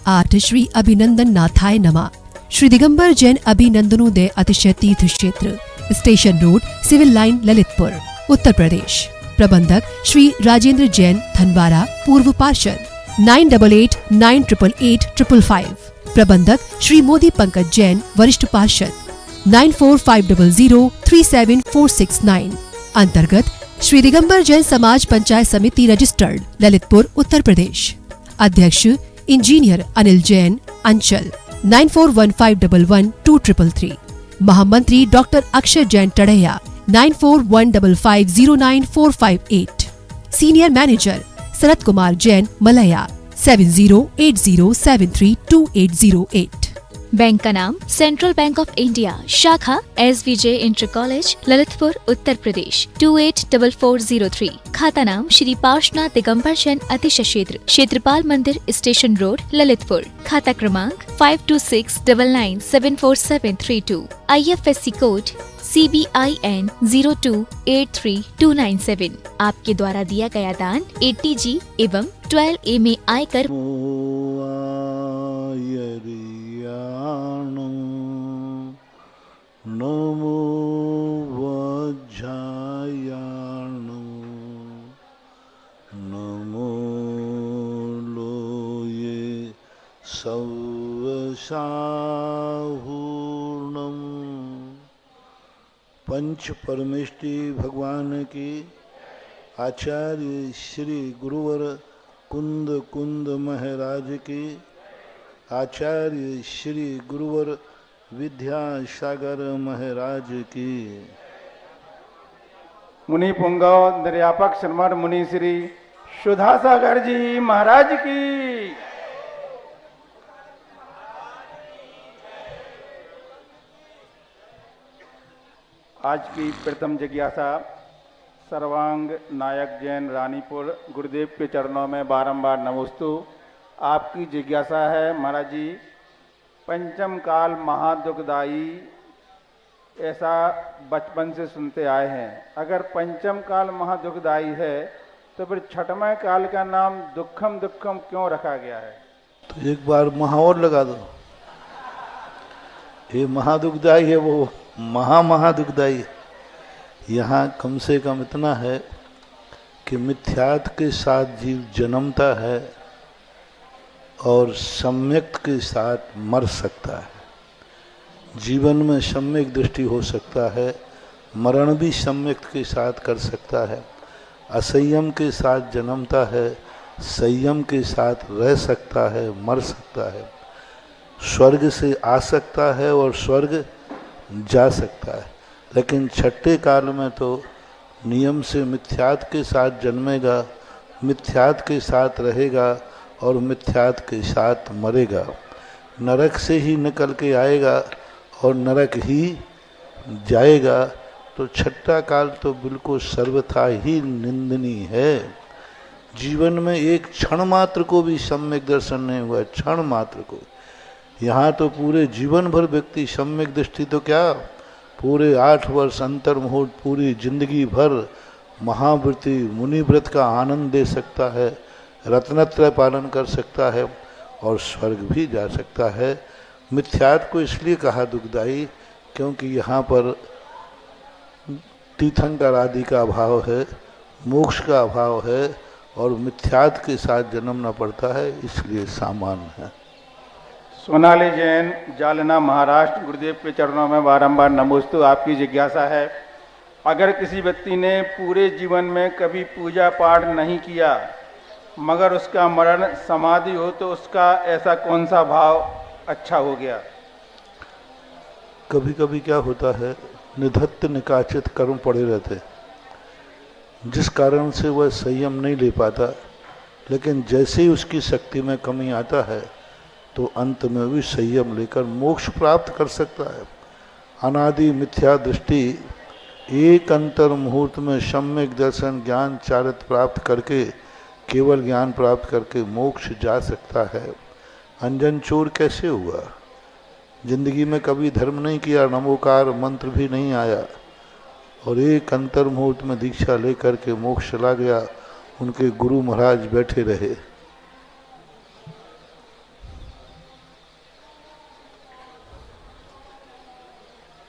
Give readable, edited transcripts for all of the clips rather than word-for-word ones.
8 श्री अभिनंदन नाथाय नमः। श्री दिगंबर जैन अभिनंदनोदय अतिशय तीर्थ क्षेत्र, station road, civil line, Lalitpur, Uttar Pradesh. प्रबंधक श्री राजेंद्र जैन, धनवारा, पूर्व पार्षद। 9889888555। प्रबंधक श्री मोदी पंकज जैन, वरिष्ठ पार्षद। 9450037469। अंतर्गत श्री दिगंबर जैन समाज पंचायत समिति रजिस्टर्ड, ललितपुर, उत्तर प्रदेश। अध्यक्ष इंजीनियर अनिल जैन, अंचल। 9415112333। महामंत्री doctor Akshay Jain Tadaiya, 9415509458। Senior manager Sharad Kumar Jain, Malaya, 7080732808। Bank का नाम सेंट्रल बैंक ऑफ इंडिया, शाखा SVJ inter college, Lalitpur, Uttar Pradesh, 284403। खाता नाम श्री पार्श्वनाथ दिगंबर जैन अतिशय क्षेत्र, क्षेत्रपाल मंदिर, स्टेशन रोड, ललितपुर। खाता क्रमांक 5269974732। IFSC code CBIN 0283297। आपके द्वारा दिया गया दान 80G एवं 12A में आयकर नमो वज्रायाणो नमो लोये सवसाहूर्णम। पंच परमेष्टि भगवान की आचार्य श्री गुरुवर कुंद कुंद महाराज की, आचार्य श्री गुरुवर विद्यासागर महाराज की। मुनि पुंगव निर्यापक श्रीमद मुनि श्री सुधासागर जी महाराज की। आज की प्रथम जिज्ञासा सर्वांग नायक जैन, रानीपुर, गुरुदेव के चरणों में बारंबार नमोस्तु। आपकी जिज्ञासा है महाराज जी, पंचम काल महादुखदाई ऐसा बचपन से सुनते आए हैं। अगर पंचम काल महादुखदाई है तो फिर छठवें काल का नाम दुखम दुखम क्यों रखा गया है? तो एक बार महा और लगा दो। ये महादुखदाई है, वो महादुखदाई। यहाँ कम से कम इतना है कि मिथ्यात के साथ जीव जन्मता है और सम्यक के साथ मर सकता है। जीवन में सम्यक दृष्टि हो सकता है, मरण भी सम्यक के साथ कर सकता है। असंयम के साथ जन्मता है, संयम के साथ रह सकता है, मर सकता है। स्वर्ग से आ सकता है और स्वर्ग जा सकता है। लेकिन छठे काल में तो नियम से मिथ्यात के साथ जन्मेगा, मिथ्यात के साथ रहेगा और मिथ्यात के साथ मरेगा। नरक से ही निकल के आएगा और नरक ही जाएगा। तो छठा काल तो बिल्कुल सर्वथा ही निंदनीय है। जीवन में एक क्षण मात्र को भी सम्यक दर्शन नहीं हुआ, क्षण मात्र को। यहाँ तो पूरे जीवन भर व्यक्ति सम्यक दृष्टि तो क्या, पूरे 8 वर्ष अंतर मुहूर्त, पूरी जिंदगी भर महाव्रती मुनिव्रत का आनंद दे सकता है, रत्नत्रय पालन कर सकता है और स्वर्ग भी जा सकता है। मिथ्यात को इसलिए कहा दुखदाई क्योंकि यहाँ पर तीर्थंकर आदि का अभाव है, मोक्ष का अभाव है और मिथ्यात के साथ जन्मना पड़ता है, इसलिए सामान्य है। सोनाली जैन, जालना, महाराष्ट्र, गुरुदेव के चरणों में बारंबार नमोस्तु। आपकी जिज्ञासा है, अगर किसी व्यक्ति ने पूरे जीवन में कभी पूजा पाठ नहीं किया मगर उसका मरण समाधि हो तो उसका ऐसा कौन सा भाव अच्छा हो गया? कभी कभी क्या होता है, निधत्त निकाचित कर्म पड़े रहते, जिस कारण से वह संयम नहीं ले पाता। लेकिन जैसे ही उसकी शक्ति में कमी आता है तो अंत में भी संयम लेकर मोक्ष प्राप्त कर सकता है। अनादि मिथ्या दृष्टि एक अंतर मुहूर्त में सम्यक दर्शन ज्ञान चारित प्राप्त करके, केवल ज्ञान प्राप्त करके मोक्ष जा सकता है। अंजन चोर कैसे हुआ? जिंदगी में कभी धर्म नहीं किया, नमोकार मंत्र भी नहीं आया और एक अंतर मुहूर्त में दीक्षा लेकर के मोक्ष चला गया। उनके गुरु महाराज बैठे रहे।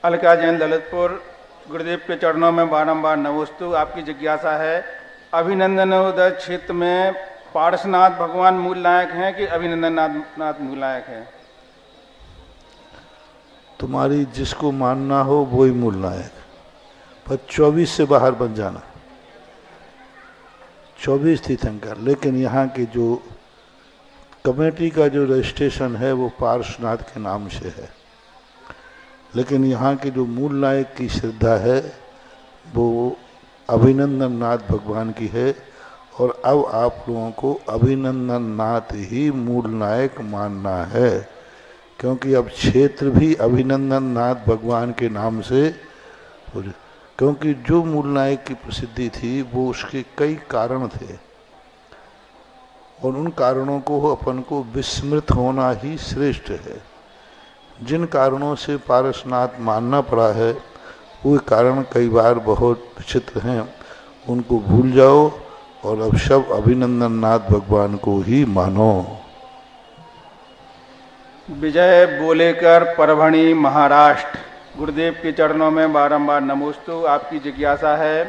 अलका जैन ललितपुर, गुरुदेव के चरणों में बारंबार नमोस्तु। आपकी जिज्ञासा है, अभिनंदनोदय क्षेत्र में पार्श्वनाथ भगवान मूल नायक हैं कि अभिनंदननाथ मूल नायक हैं? तुम्हारी जिसको मानना हो वो ही मूल नायक, पर 24 से बाहर बन जाना। 24 तीर्थंकर, लेकिन यहाँ की जो कमेटी का जो रजिस्ट्रेशन है वो पार्श्वनाथ के नाम से है, लेकिन यहाँ की जो मूल नायक की श्रद्धा है वो अभिनंदननाथ भगवान की है। और अब आप लोगों को अभिनंदननाथ ही मूल नायक मानना है, क्योंकि अब क्षेत्र भी अभिनंदननाथ भगवान के नाम से हो जाए। क्योंकि जो मूल नायक की प्रसिद्धि थी वो उसके कई कारण थे, और उन कारणों को अपन को विस्मृत होना ही श्रेष्ठ है। जिन कारणों से पारसनाथ मानना पड़ा है वो कारण कई बार बहुत विचित्र हैं, उनको भूल जाओ और अब सब अभिनंदननाथ भगवान को ही मानो। विजय बोलेकर, परभणी, महाराष्ट्र, गुरुदेव के चरणों में बारंबार नमोस्तु। आपकी जिज्ञासा है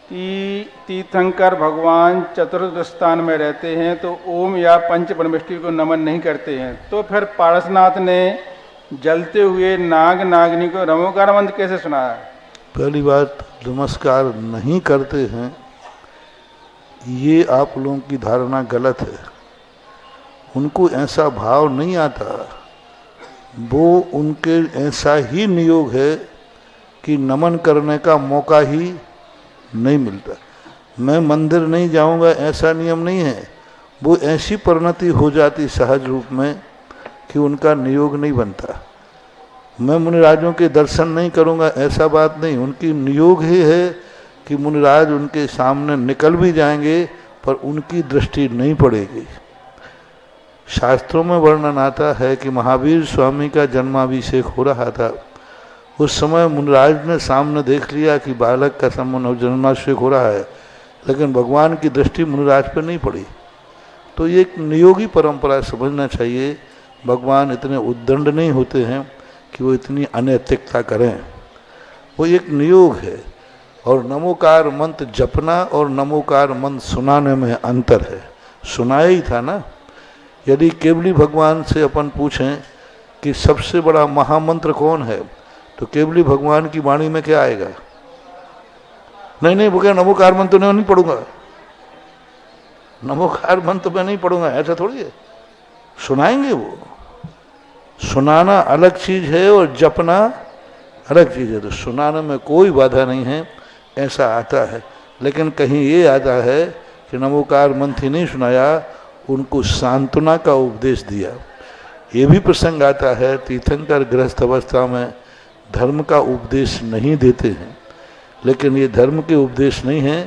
कि तीर्थंकर भगवान चतुर्थ स्थान में रहते हैं तो ओम या पंच परमेष्टि को नमन नहीं करते हैं, तो फिर पारसनाथ ने जलते हुए नाग नागिनी को नमोकार मंत्र कैसे सुनाया? पहली बात, नमस्कार नहीं करते हैं ये आप लोगों की धारणा गलत है। उनको ऐसा भाव नहीं आता, वो उनके ऐसा ही नियोग है कि नमन करने का मौका ही नहीं मिलता। मैं मंदिर नहीं जाऊंगा ऐसा नियम नहीं है, वो ऐसी परिणति हो जाती सहज रूप में कि उनका नियोग नहीं बनता। मैं मुनिराजों के दर्शन नहीं करूंगा ऐसा बात नहीं, उनकी नियोग ही है कि मुनिराज उनके सामने निकल भी जाएंगे पर उनकी दृष्टि नहीं पड़ेगी। शास्त्रों में वर्णन आता है कि महावीर स्वामी का जन्माभिषेक हो रहा था, उस समय मुनिराज ने सामने देख लिया कि बालक का जन्माभिषेक हो रहा है, लेकिन भगवान की दृष्टि मुनिराज पर नहीं पड़ी। तो ये एक नियोगी परंपरा समझना चाहिए। भगवान इतने उद्दंड नहीं होते हैं कि वो इतनी अनैतिकता करें, वो एक नियोग है। और नमोकार मंत्र जपना और नमोकार मंत्र सुनाने में अंतर है। सुनाया ही था ना। यदि केवली भगवान से अपन पूछें कि सबसे बड़ा महामंत्र कौन है, तो केवली भगवान की वाणी में क्या आएगा? नहीं वो क्या नमोकार मंत्र नहीं पढ़ूंगा, नमोकार मंत्र में नहीं पढ़ूंगा, ऐसा थोड़ी है। सुनाएंगे, वो सुनाना अलग चीज है और जपना अलग चीज है। तो सुनाने में कोई बाधा नहीं है, ऐसा आता है। लेकिन कहीं ये आता है कि नमोकार मंत्र ही नहीं सुनाया, उनको सांत्वना का उपदेश दिया। ये भी प्रसंग आता है, तीर्थंकर गृहस्थ अवस्था में धर्म का उपदेश नहीं देते हैं, लेकिन ये धर्म के उपदेश नहीं है,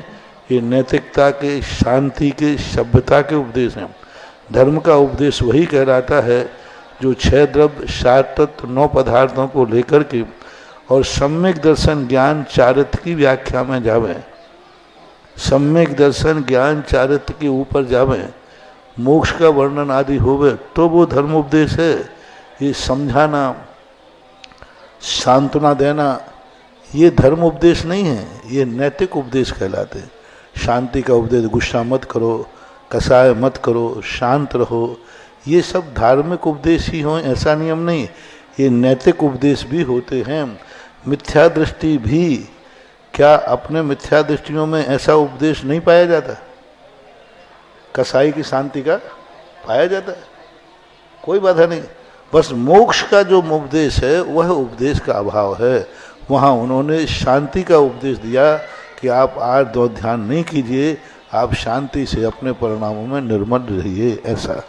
ये नैतिकता के, शांति के, सभ्यता के उपदेश हैं। धर्म का उपदेश वही कहलाता है जो 6 द्रव्य, 7 तत्व, 9 पदार्थों को लेकर के और सम्यक दर्शन ज्ञान चारित्र की व्याख्या में जावे, सम्यक दर्शन ज्ञान चारित्र के ऊपर जावे, मोक्ष का वर्णन आदि होवे, तो वो धर्म उपदेश है। ये समझाना, सांत्वना देना, ये धर्म उपदेश नहीं है, ये नैतिक उपदेश कहलाते हैं। शांति का उपदेश, गुस्सा मत करो, कसाय मत करो, शांत रहो, ये सब धार्मिक उपदेश ही हों ऐसा नियम नहीं, ये नैतिक उपदेश भी होते हैं। मिथ्या दृष्टि भी, क्या अपने मिथ्या दृष्टियों में ऐसा उपदेश नहीं पाया जाता? कसाई की शांति का पाया जाता है, कोई बाधा नहीं। बस मोक्ष का जो उपदेश है वह उपदेश का अभाव है। वहाँ उन्होंने शांति का उपदेश दिया कि आप आज दो ध्यान नहीं कीजिए, आप शांति से अपने परिणामों में निर्मल रहिए, ऐसा।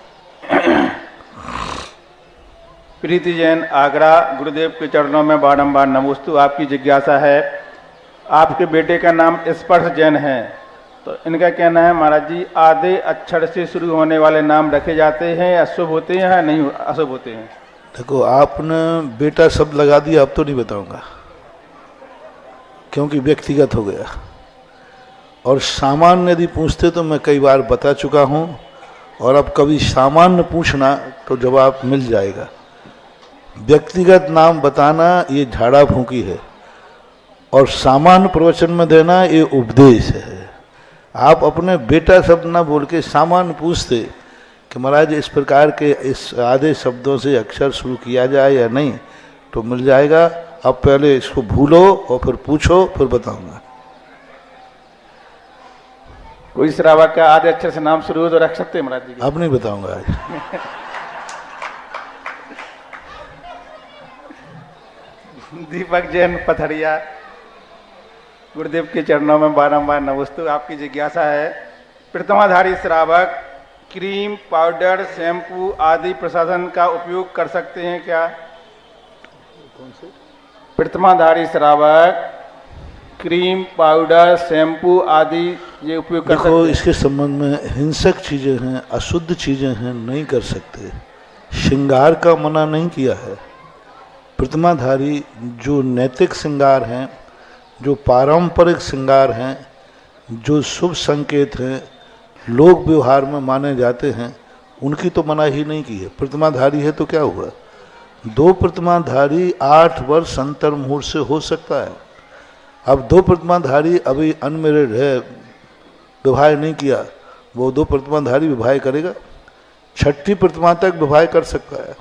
प्रीति जैन, आगरा, गुरुदेव के चरणों में बारंबार नमोस्तु। आपकी जिज्ञासा है, आपके बेटे का नाम स्पर्श जैन है, तो इनका कहना है महाराज जी, आधे अक्षर से शुरू होने वाले नाम रखे जाते हैं या शुभ होते हैं या नहीं अशुभ होते हैं? देखो, आपने बेटा शब्द लगा दिया, अब तो नहीं बताऊंगा क्योंकि व्यक्तिगत हो गया। और सामान्य यदि पूछते तो मैं कई बार बता चुका हूं, और अब कभी सामान्य पूछना तो जवाब मिल जाएगा। व्यक्तिगत नाम बताना ये झाड़ा फूंकी है, और सामान्य प्रवचन में देना ये उपदेश है। आप अपने बेटा शब्द ना बोल के सामान्य पूछते कि महाराज इस प्रकार के इस आधे शब्दों से अक्षर शुरू किया जाए या नहीं, तो मिल जाएगा। अब पहले इसको भूलो और फिर पूछो, फिर बताऊंगा। कोई श्रावक का आधे अक्षर से नाम शुरू हो तो रख सकते हैं महाराज जी? अब नहीं बताऊंगा आज। दीपक जैन पथरिया, गुरुदेव के चरणों में बारंबार नमस्तु। आपकी जिज्ञासा है, प्रतिमाधारी श्रावक क्रीम, पाउडर, शैम्पू आदि प्रसाधन का उपयोग कर सकते हैं क्या? कौन से? प्रतिमाधारी श्रावक क्रीम, पाउडर, शैम्पू आदि ये उपयोग कर सकते देखो, हैं? इसके संबंध में हिंसक चीजें हैं, अशुद्ध चीजें हैं, नहीं कर सकते। श्रृंगार का मना नहीं किया है। प्रतिमाधारी जो नैतिक श्रृंगार हैं, जो पारंपरिक श्रृंगार हैं, जो शुभ संकेत हैं, लोक व्यवहार में माने जाते हैं, उनकी तो मनाही नहीं की है। प्रतिमाधारी है तो क्या हुआ? 2 प्रतिमाधारी 8 वर्ष अंतर मुहूर्त से हो सकता है। अब 2 प्रतिमाधारी अभी अनमेरिड है, विवाह नहीं किया, वो 2 प्रतिमाधारी विवाह करेगा? 6ठी प्रतिमा तक विवाह कर सकता है।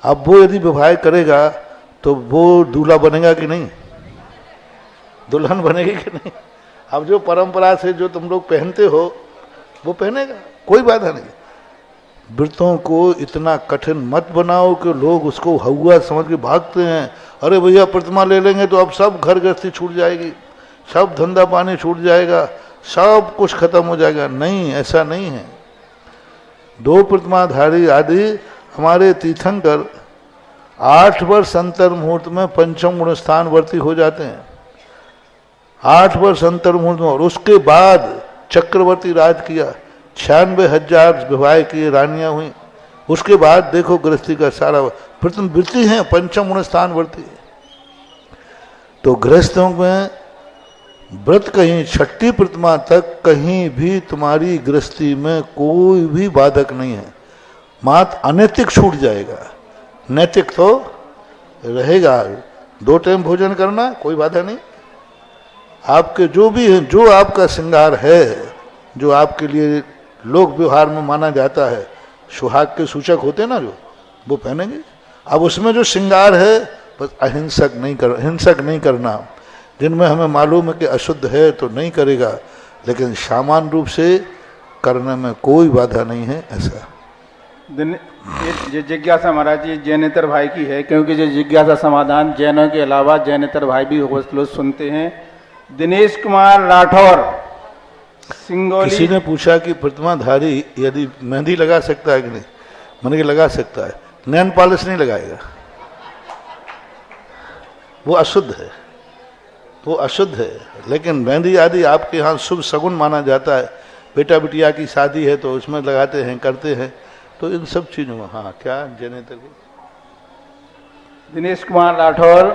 अब वो यदि विवाह करेगा तो वो दूल्हा बनेगा कि नहीं? दुल्हन बनेगी कि नहीं? अब जो परंपरा से जो तुम लोग पहनते हो वो पहनेगा, कोई बाधा नहीं। व्रतों को इतना कठिन मत बनाओ कि लोग उसको हौवा समझ के भागते हैं। अरे भैया प्रतिमा ले लेंगे तो अब सब घर गृहस्थी छूट जाएगी, सब धंधा पानी छूट जाएगा, सब कुछ खत्म हो जाएगा। नहीं, ऐसा नहीं है। 2 प्रतिमाधारी आदि हमारे तीर्थंकर 8 वर्ष अंतर मुहूर्त में पंचम गुण स्थान वर्ती हो जाते हैं। 8 वर्ष अंतर मुहूर्त में, और उसके बाद चक्रवर्ती राज किया, 96,000 विवाह किए, रानियां हुई। उसके बाद देखो गृहस्थी का सारा प्रथम वृत्ति है, पंचम गुण स्थान वर्ती। तो गृहस्थों में व्रत कहीं 6ठी प्रतिमा तक कहीं भी तुम्हारी गृहस्थी में कोई भी बाधक नहीं है। मात्र अनैतिक छूट जाएगा, नैतिक तो रहेगा। 2 टाइम भोजन करना कोई बाधा नहीं। आपके जो भी है, जो आपका श्रृंगार है, जो आपके लिए लोक व्यवहार में माना जाता है, सुहाग के सूचक होते ना जो, वो पहनेंगे। अब उसमें जो श्रृंगार है बस अहिंसक नहीं करना। जिनमें हमें मालूम है कि अशुद्ध है तो नहीं करेगा, लेकिन सामान्य रूप से करने में कोई बाधा नहीं है। ऐसा ये जिज्ञासा महाराज जी जैनेतर भाई की है, क्योंकि ये जिज्ञासा समाधान जैनों के अलावा जैनेतर भाई भी लोग सुनते हैं। दिनेश कुमार राठौर, सिंगोली। किसी ने पूछा कि प्रतिमाधारी यदि मेहंदी लगा सकता है कि नहीं? मैंने कहा लगा सकता है, नैन पॉलिश नहीं लगाएगा, वो अशुद्ध है, वो अशुद्ध है। लेकिन मेहंदी आदि आपके यहाँ शुभ सगुन माना जाता है। बेटा बिटिया की शादी है तो उसमें लगाते हैं, करते हैं। तो इन सब चीज़ों में हाँ, क्या जैनेतर दिनेश कुमार राठौर,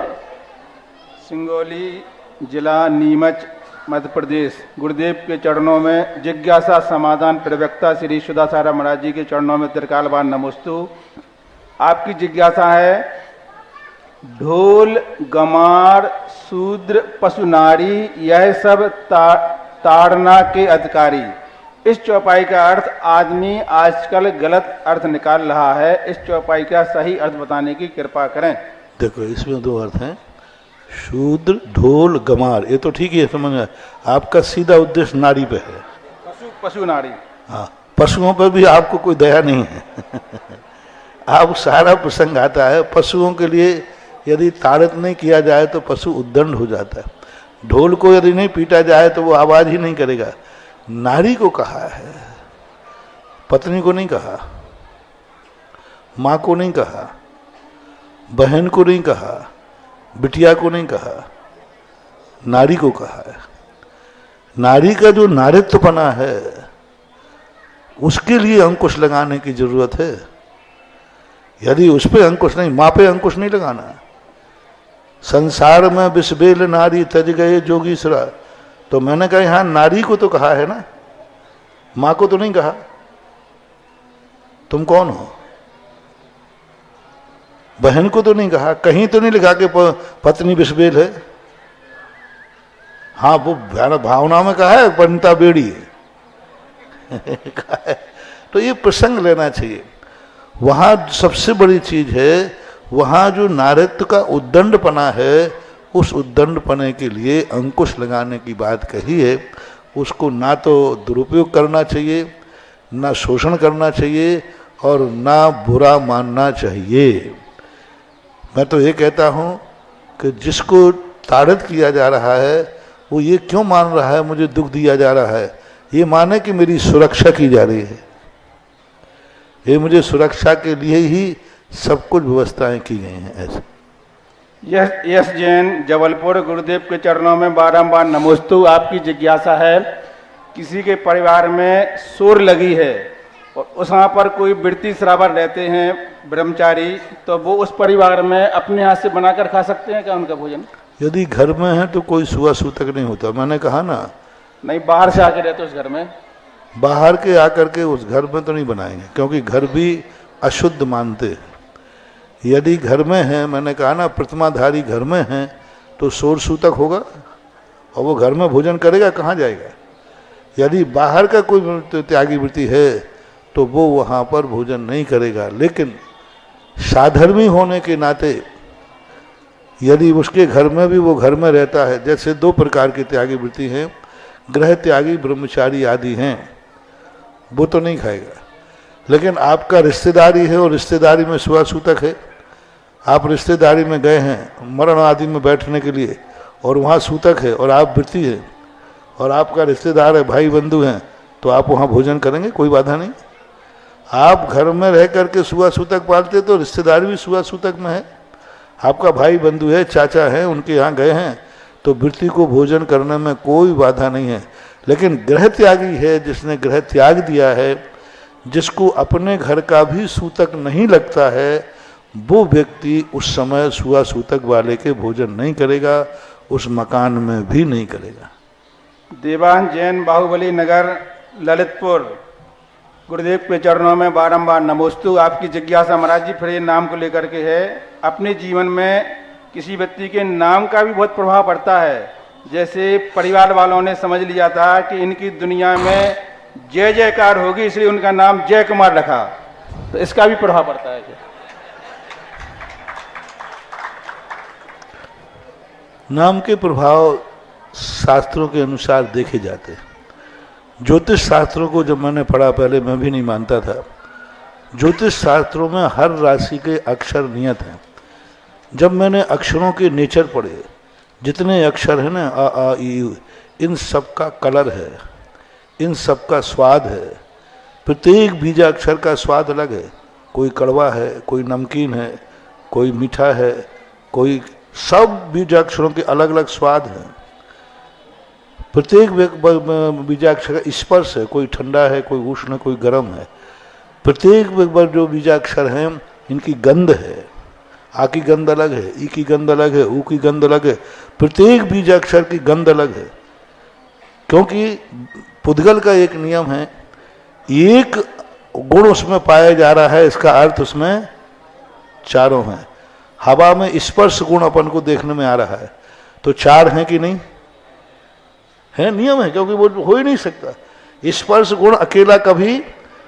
सिंगोली जिला, नीमच, मध्य प्रदेश। गुरुदेव के चरणों में जिज्ञासा समाधान प्रवक्ता श्री सुधा सारा महाराज जी के चरणों में त्रिकाल बार नमस्तु। आपकी जिज्ञासा है, ढोल, गमार, शूद्र, पशुनारी, यह सब ताड़ना के अधिकारी। इस चौपाई का अर्थ आदमी आजकल गलत अर्थ निकाल रहा है। इस चौपाई का सही अर्थ बताने की कृपा करें। देखो, इसमें 2 अर्थ हैं, शूद्र, ढोल, गमार। ये तो ठीक है, समझ में। आपका सीधा उद्देश्य नारी पे है, पशु नारी। हाँ, पशुओं पर भी आपको कोई दया नहीं है। आप सारा प्रसंग आता है, पशुओं के लिए यदि ताड़ित नहीं किया जाए तो पशु उद्दंड हो जाता है। ढोल को यदि नहीं पीटा जाए तो वो आवाज ही नहीं करेगा। नारी को कहा है, पत्नी को नहीं कहा, माँ को नहीं कहा, बहन को नहीं कहा, बिटिया को नहीं कहा, नारी को कहा है। नारी का जो नारित्वपना है उसके लिए अंकुश लगाने की जरूरत है। यदि उस पर अंकुश नहीं, माँ पे अंकुश नहीं लगाना। संसार में विषबेल नारी तज गए जोगीसरा, तो मैंने कहा यहाँ नारी को तो कहा है ना, माँ को तो नहीं कहा। तुम कौन हो? बहन को तो नहीं कहा, कहीं तो नहीं लिखा कि पत्नी विषबेल है। हाँ, वो भावना में कहा है पंडिता बेड़ी है कहा है। तो ये प्रसंग लेना चाहिए। वहां सबसे बड़ी चीज है, वहां जो नारत्व का उद्दंडपना है, उस उद्दंडपने के लिए अंकुश लगाने की बात कही है। उसको ना तो दुरुपयोग करना चाहिए, ना शोषण करना चाहिए, और ना बुरा मानना चाहिए। मैं तो ये कहता हूँ कि जिसको ताड़ित किया जा रहा है वो ये क्यों मान रहा है मुझे दुख दिया जा रहा है, ये माने कि मेरी सुरक्षा की जा रही है, ये मुझे सुरक्षा के लिए ही सब कुछ व्यवस्थाएं की गई हैं। ऐसे यस जैन जबलपुर, गुरुदेव के चरणों में बारंबार नमोस्तु। आपकी जिज्ञासा है, किसी के परिवार में सूर लगी है और उस वहाँ पर कोई वृत्ति श्रावक रहते हैं ब्रह्मचारी, तो वो उस परिवार में अपने हाथ से बनाकर खा सकते हैं क्या उनका भोजन? यदि घर में है तो कोई सुआ सूतक नहीं होता। मैंने कहा ना, नहीं, बाहर से आके रहते उस घर में, बाहर के आकर के उस घर में तो नहीं बनाएंगे, क्योंकि घर भी अशुद्ध मानते हैं। यदि घर में है, मैंने कहा ना, प्रतिमाधारी घर में है तो शोर सूतक होगा और वो घर में भोजन करेगा, कहाँ जाएगा? यदि बाहर का कोई त्यागी वृत्ति है तो वो वहाँ पर भोजन नहीं करेगा। लेकिन साधर्मी होने के नाते यदि उसके घर में भी वो घर में रहता है, जैसे दो प्रकार की त्यागी वृत्ति हैं, गृह त्यागी, ब्रह्मचारी आदि हैं, वो तो नहीं खाएगा। लेकिन आपका रिश्तेदारी है और रिश्तेदारी में सुआ सूतक है, आप रिश्तेदारी में गए हैं मरण आदि में बैठने के लिए और वहाँ सूतक है और आप वृत्ति है और आपका रिश्तेदार है, भाई बंधु हैं, तो आप वहाँ भोजन करेंगे, कोई बाधा नहीं। आप घर में रह करके सुआ सूतक पालते तो रिश्तेदार भी सुआ सूतक में है, आपका भाई बंधु है, चाचा है, उनके यहाँ गए हैं तो वृत्ति को भोजन करने में कोई बाधा नहीं है। लेकिन गृह त्यागी है, जिसने गृह त्याग दिया है, जिसको अपने घर का भी सूतक नहीं लगता है, वो व्यक्ति उस समय सुआ सूतक वाले के भोजन नहीं करेगा, उस मकान में भी नहीं करेगा। देवान जैन, बाहुबली नगर, ललितपुर, गुरुदेव के चरणों में बारंबार नमोस्तु। आपकी जिज्ञासा महाराज जी फिर ये नाम को लेकर के है। अपने जीवन में किसी व्यक्ति के नाम का भी बहुत प्रभाव पड़ता है। जैसे परिवार वालों ने समझ लिया था कि इनकी दुनिया में जय जयकार होगी, इसलिए उनका नाम जय कुमार रखा, तो इसका भी प्रभाव पड़ता है क्या? नाम के प्रभाव शास्त्रों के अनुसार देखे जाते हैं। ज्योतिष शास्त्रों को जब मैंने पढ़ा, पहले मैं भी नहीं मानता था, ज्योतिष शास्त्रों में हर राशि के अक्षर नियत हैं। जब मैंने अक्षरों के नेचर पढ़े, जितने अक्षर हैं ना, आ आ ई, इन सब का कलर है, इन सब का स्वाद है। प्रत्येक बीजाक्षर का स्वाद अलग है, कोई कड़वा है, कोई नमकीन है, कोई मीठा है, कोई, सब बीजाक्षरों के अलग अलग स्वाद हैं। प्रत्येक बीजाक्षर का स्पर्श है, कोई ठंडा है, कोई उष्ण, कोई गर्म है। प्रत्येक जो बीजाक्षर हैं इनकी गंध है, आ की गंध अलग है, ई की गंध अलग है, ऊ की गंध अलग है। प्रत्येक बीजाक्षर की गंध अलग है, क्योंकि पुद्गल का एक नियम है, एक गुण उसमें पाया जा रहा है, इसका अर्थ उसमें चारों हैं। हवा में स्पर्श गुण अपन को देखने में आ रहा है, तो चार हैं कि नहीं है? नियम है, क्योंकि वो हो ही नहीं सकता। स्पर्श गुण अकेला कभी,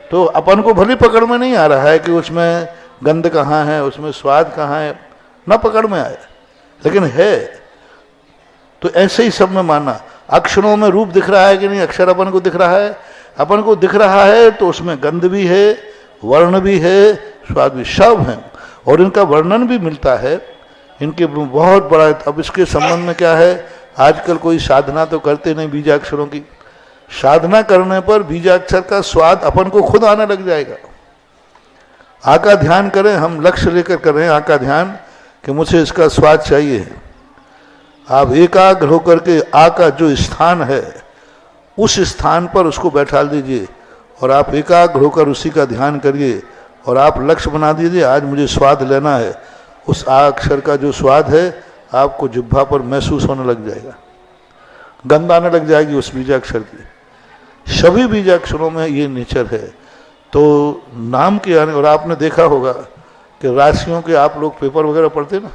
तो अपन को भली पकड़ में नहीं आ रहा है कि उसमें गंध कहाँ है, उसमें स्वाद कहाँ है, ना पकड़ में आए, लेकिन है। तो ऐसे ही सब में मानना। अक्षरों में रूप दिख रहा है कि नहीं? अक्षर अपन को दिख रहा है, अपन को दिख रहा है तो उसमें गंध भी है, वर्ण भी है, स्वाद भी, सब है, और इनका वर्णन भी मिलता है, इनके बहुत बड़ा। अब इसके संबंध में क्या है, आजकल कोई साधना तो करते नहीं बीजाक्षरों की, साधना करने पर बीजाक्षर का स्वाद अपन को खुद आने लग जाएगा। आ का ध्यान करें, हम लक्ष्य लेकर करें आ का ध्यान कि मुझे इसका स्वाद चाहिए। आप एकाग्र होकर के आ का जो स्थान है उस स्थान पर उसको बैठा दीजिए और आप एकाग्र होकर उसी का ध्यान करिए और आप लक्ष्य बना दीजिए, आज मुझे स्वाद लेना है। उस आ अक्षर का जो स्वाद है आपको जिह्वा पर महसूस होने लग जाएगा, गंध आने लग जाएगी उस बीजाक्षर की। सभी बीजाक्षरों में ये नेचर है। तो नाम के आने, और आपने देखा होगा कि राशियों के, आप लोग पेपर वगैरह पढ़ते ना,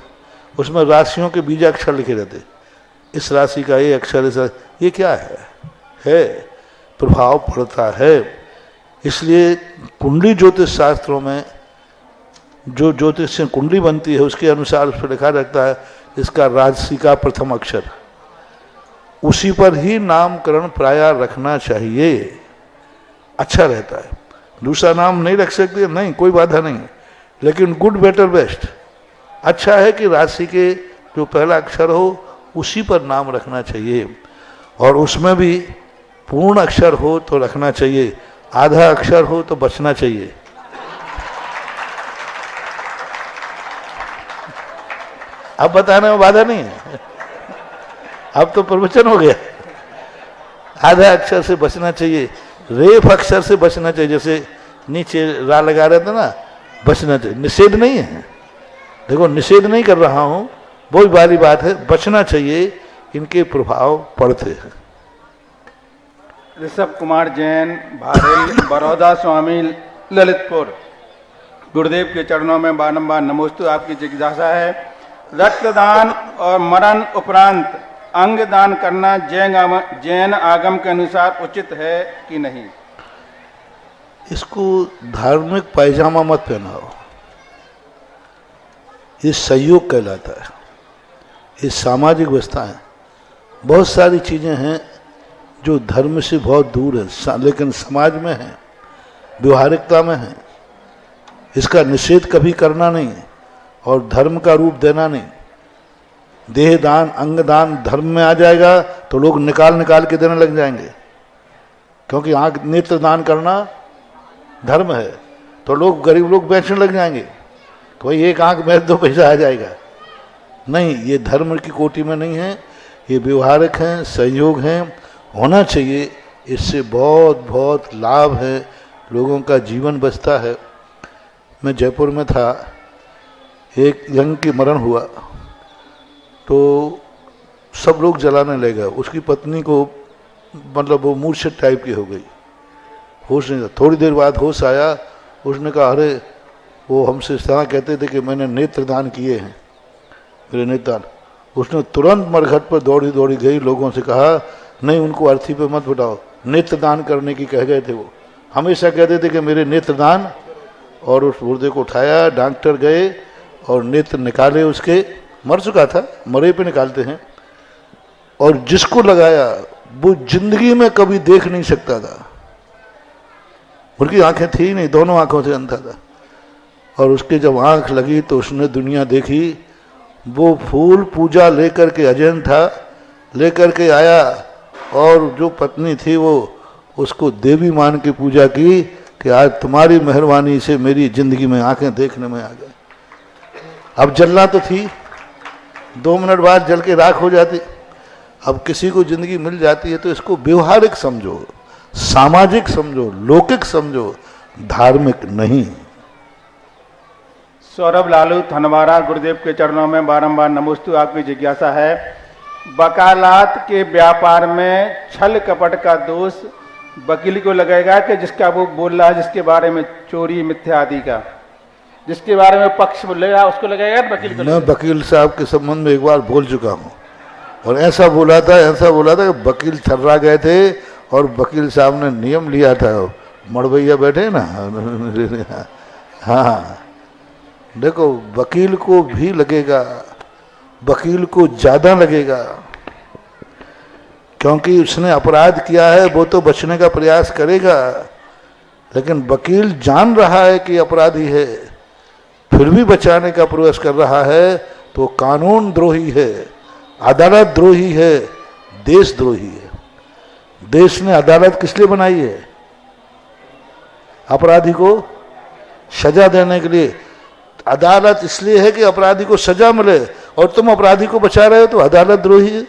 उसमें राशियों के बीजाक्षर लिखे रहते, इस राशि का ये अक्षर, इस ये क्या है प्रभाव पड़ता है। इसलिए कुंडली ज्योतिष शास्त्रों में जो ज्योतिष से कुंडली बनती है उसके अनुसार उस पर लिखा रहता है इसका राशि का प्रथम अक्षर, उसी पर ही नामकरण प्राय रखना चाहिए, अच्छा रहता है। दूसरा नाम नहीं रख सकते, नहीं, कोई बाधा नहीं, लेकिन गुड बेटर बेस्ट अच्छा है कि राशि के जो पहला अक्षर हो उसी पर नाम रखना चाहिए, और उसमें भी पूर्ण अक्षर हो तो रखना चाहिए, आधा अक्षर हो तो बचना चाहिए। अब बताने में बाधा नहीं है, अब तो प्रवचन हो गया। आधा अक्षर से बचना चाहिए, रेफ अक्षर से बचना चाहिए, जैसे नीचे रा लगा रहे थे ना, बचना चाहिए, निषेध नहीं है, देखो निषेध नहीं कर रहा हूं, बहुत बारी बात है, बचना चाहिए, इनके प्रभाव पड़ते हैं। ऋषभ कुमार जैन, भारेल, बड़ौदा स्वामी, ललितपुर। गुरुदेव के चरणों में बारंबार नमोस्तु। आपकी जिज्ञासा है, रक्तदान और मरण उपरांत अंग दान करना जैन आगम के अनुसार उचित है कि नहीं? इसको धार्मिक पायजामा मत पहनाओ, ये संयोग कहलाता है, ये सामाजिक व्यवस्था है। बहुत सारी चीज़ें हैं जो धर्म से बहुत दूर है, लेकिन समाज में है, व्यवहारिकता में है। इसका निषेध कभी करना नहीं और धर्म का रूप देना नहीं। देह दान, अंग दान धर्म में आ जाएगा तो लोग निकाल निकाल के देने लग जाएंगे, क्योंकि आंख नेत्र दान करना धर्म है, तो लोग, गरीब लोग बेचने लग जाएंगे कि भाई एक आंख बेच दो, पैसा आ जाएगा। नहीं, ये धर्म की कोटि में नहीं है, ये व्यवहारिक हैं, सहयोग हैं, होना चाहिए। इससे बहुत बहुत लाभ है, लोगों का जीवन बचता है। मैं जयपुर में था, एक यंग की मरण हुआ तो सब लोग जलाने लगे, उसकी पत्नी को मतलब वो मूर्छित टाइप की हो गई, होश नहीं था। थोड़ी देर बाद होश आया, उसने कहा अरे वो हमसे इस तरह कहते थे कि मैंने नेत्रदान किए हैं, मेरे नेत्रदान। उसने तुरंत मरघट पर दौड़ी दौड़ी गई, लोगों से कहा नहीं उनको अर्थी पे मत बिठाओ, नेत्रदान करने की कह गए थे। वो हमेशा कहते थे कि मेरे नेत्रदान, और उस मुर्दे को उठाया, डॉक्टर गए और नेत्र निकाले उसके, मर चुका था, मरे पे निकालते हैं, और जिसको लगाया वो जिंदगी में कभी देख नहीं सकता था, उनकी आंखें थी ही नहीं, दोनों आंखों से अंधा था। और उसके जब आंख लगी तो उसने दुनिया देखी। वो फूल पूजा लेकर के, अजैन था, लेकर के आया, और जो पत्नी थी वो उसको देवी मान के पूजा की कि आज तुम्हारी मेहरबानी से मेरी जिंदगी में आंखें देखने में आ गए। अब जलना तो थी, 2 मिनट बाद जल के राख हो जाती। अब किसी को जिंदगी मिल जाती है तो इसको व्यवहारिक समझो, सामाजिक समझो, लौकिक समझो, धार्मिक नहीं। सौरभ लालू, थनवारा। गुरुदेव के चरणों में बारंबार नमोस्तु। आपकी जिज्ञासा है, वकालत के व्यापार में छल कपट का दोष वकील को लगेगा कि जिसका वो बोल रहा है, जिसके बारे में चोरी मिथ्या आदि का, जिसके बारे में पक्ष बोलेगा उसको लगेगा, वकील को? मैं वकील साहब के संबंध में एक बार बोल चुका हूँ, और ऐसा बोला था कि वकील थर्रा गए थे और वकील साहब ने नियम लिया था, मड़वैया बैठे ना, हाँ, देखो वकील को भी लगेगा, वकील को ज्यादा लगेगा, क्योंकि उसने अपराध किया है, वो तो बचने का प्रयास करेगा, लेकिन वकील जान रहा है कि अपराधी है, फिर भी बचाने का प्रयास कर रहा है, तो कानून द्रोही है, अदालत द्रोही है, देश द्रोही है। देश ने अदालत किस लिए बनाई है? अपराधी को सजा देने के लिए। अदालत इसलिए है कि अपराधी को सजा मिले, और तुम अपराधी को बचा रहे हो तो अदालत द्रोही है,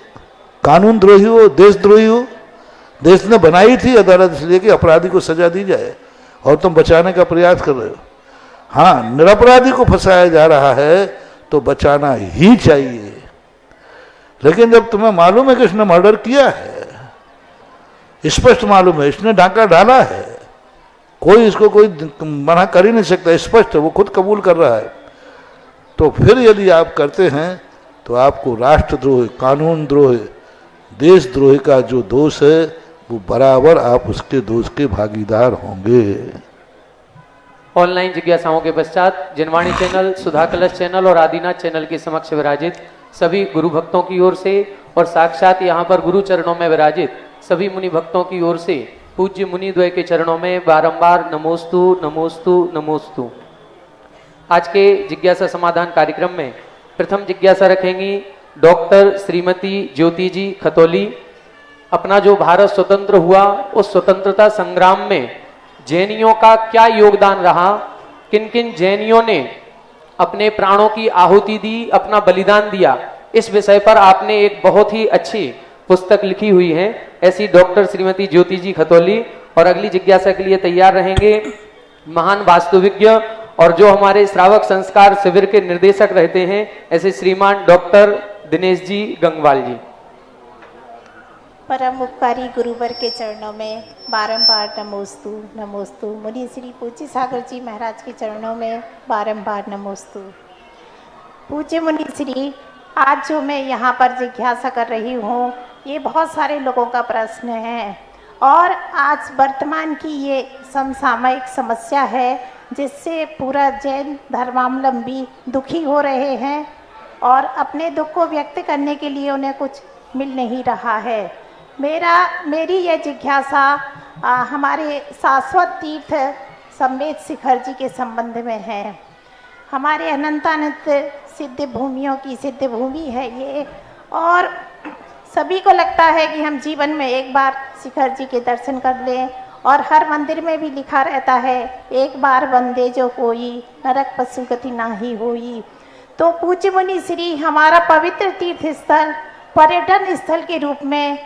कानून द्रोही हो, देश द्रोही हो। देश ने बनाई थी अदालत इसलिए कि अपराधी को सजा दी जाए, और तुम बचाने का प्रयास कर रहे हो। हाँ, निरपराधी को फंसाया जा रहा है तो बचाना ही चाहिए, लेकिन जब तुम्हें मालूम है कि इसने मर्डर किया है, स्पष्ट मालूम है, इसने डाका डाला है, कोई इसको कोई मना कर ही नहीं सकता, स्पष्ट है, वो खुद कबूल कर रहा है, तो फिर यदि आप करते हैं तो आपको राष्ट्रद्रोह, कानून द्रोह, देशद्रोह का जो दोष है वो बराबर आप उसके दोष के भागीदार होंगे। ऑनलाइन जिज्ञासाओं के पश्चात जिनवाणी चैनल, सुधा कलश चैनल और आदिनाथ चैनल के समक्ष विराजित सभी गुरु भक्तों की ओर से और साक्षात यहाँ पर गुरु चरणों में विराजित सभी मुनि भक्तों की ओर से पूज्य मुनि द्वय के चरणों में बारंबार नमोस्तु नमोस्तु नमोस्तु। आज के जिज्ञासा समाधान कार्यक्रम में प्रथम जिज्ञासा रखेंगी डॉक्टर श्रीमती ज्योति जी खतौली। अपना जो भारत स्वतंत्र हुआ उस स्वतंत्रता संग्राम में जैनियों का क्या योगदान रहा, किन किन जैनियों ने अपने प्राणों की आहुति दी, अपना बलिदान दिया, इस विषय पर आपने एक बहुत ही अच्छी पुस्तक लिखी हुई है। ऐसी डॉक्टर श्रीमती ज्योति जी खतौली। और अगली जिज्ञासा के लिए तैयार रहेंगे महान वास्तुविज्ञ और जो हमारे श्रावक संस्कार शिविर के निर्देशक रहते हैं ऐसे श्रीमान डॉक्टर दिनेश जी गंगवाल जी। परम उपकारी गुरुवर के चरणों में बारंबार नमोस्तु नमोस्तु। मुनि श्री पूज्य सागर जी महाराज के चरणों में बारंबार नमोस्तु। पूज्य मुनि श्री, आज जो मैं यहाँ पर जिज्ञासा कर रही हूँ ये बहुत सारे लोगों का प्रश्न है और आज वर्तमान की ये समसामयिक समस्या है जिससे पूरा जैन धर्मावलंबी दुखी हो रहे हैं और अपने दुख को व्यक्त करने के लिए उन्हें कुछ मिल नहीं रहा है। मेरी यह जिज्ञासा हमारे शाश्वत तीर्थ सम्मेद शिखर जी के संबंध में है। हमारे अनंतानंत सिद्ध भूमियों की सिद्ध भूमि है ये और सभी को लगता है कि हम जीवन में एक बार शिखर जी के दर्शन कर लें और हर मंदिर में भी लिखा रहता है एक बार वंदे जो कोई नरक पशु गति नाही होई। तो पूज्य मुनि श्री, हमारा पवित्र तीर्थ स्थल पर्यटन स्थल के रूप में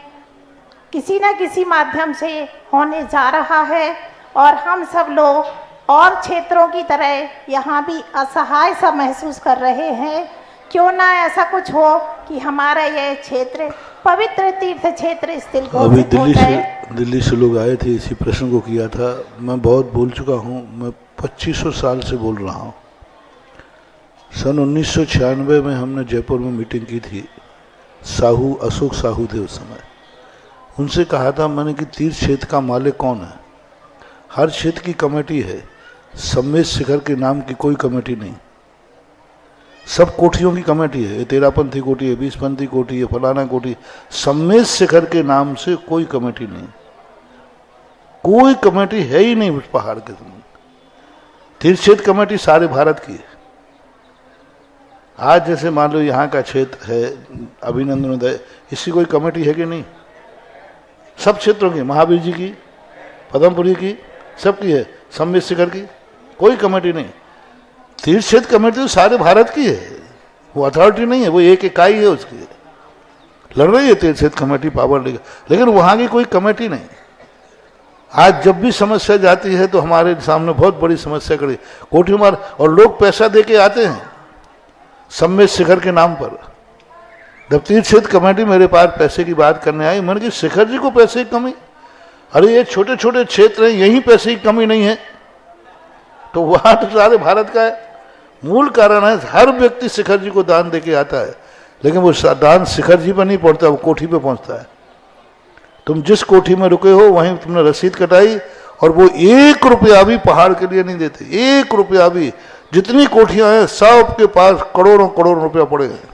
किसी न किसी माध्यम से होने जा रहा है और हम सब लोग और क्षेत्रों की तरह यहाँ भी असहाय सा महसूस कर रहे हैं। क्यों ना ऐसा कुछ हो कि हमारा यह क्षेत्र पवित्र तीर्थ क्षेत्र स्थिल अभी दिल्ली से लोग आए थे, इसी प्रश्न को किया था। मैं बहुत बोल चुका हूँ, मैं 2500 साल से बोल रहा हूँ। सन 1996 में हमने जयपुर में मीटिंग की थी, साहू अशोक साहू थे उस समय। उनसे कहा था मैंने कि तीर्थ क्षेत्र का मालिक कौन है? हर क्षेत्र की कमेटी है, सम्मेद शिखर के नाम की कोई कमेटी नहीं। सब कोठियों की कमेटी है, 13पंथी कोठी है, 20पंथी कोठी है, फलाना कोठी। सम्मेद शिखर के नाम से कोई कमेटी नहीं, कोई कमेटी है ही नहीं उस पहाड़ के समय। तीर्थ क्षेत्र कमेटी सारे भारत की है। आज जैसे मान लो यहाँ का क्षेत्र है अभिनंदनोदय, इसकी कोई कमेटी है कि नहीं? सब क्षेत्रों की, महावीर जी की, पद्मपुरी की, सबकी है। सम्मेद शिखर की कोई कमेटी नहीं। तीर्थ क्षेत्र कमेटी तो सारे भारत की है, वो अथॉरिटी नहीं है, वो एक इकाई है उसकी। लड़ रही है तीर्थ क्षेत्र कमेटी पावर लेकिन वहाँ की कोई कमेटी नहीं। आज जब भी समस्या जाती है तो हमारे सामने बहुत बड़ी समस्या खड़ी, कोठी मार, और लोग पैसा दे के आते हैं सम्मेद शिखर के नाम पर। जब तीर्थ क्षेत्र कमेटी मेरे पास पैसे की बात करने आई, मैंने कहा शिखर जी को पैसे की कमी? अरे ये छोटे छोटे क्षेत्र हैं, यहीं पैसे की कमी नहीं है, तो वहां तो सारे भारत का है। मूल कारण है हर व्यक्ति शिखर जी को दान देके आता है, लेकिन वो दान शिखर जी पर नहीं पहुंचता, वो कोठी पे पहुंचता है। तुम जिस कोठी में रुके हो वहीं तुमने रसीद कटाई और वो 1 रुपया भी पहाड़ के लिए नहीं देते, 1 रुपया भी। जितनी कोठियां हैं सबके पास करोड़ों करोड़ रुपया पड़े हैं,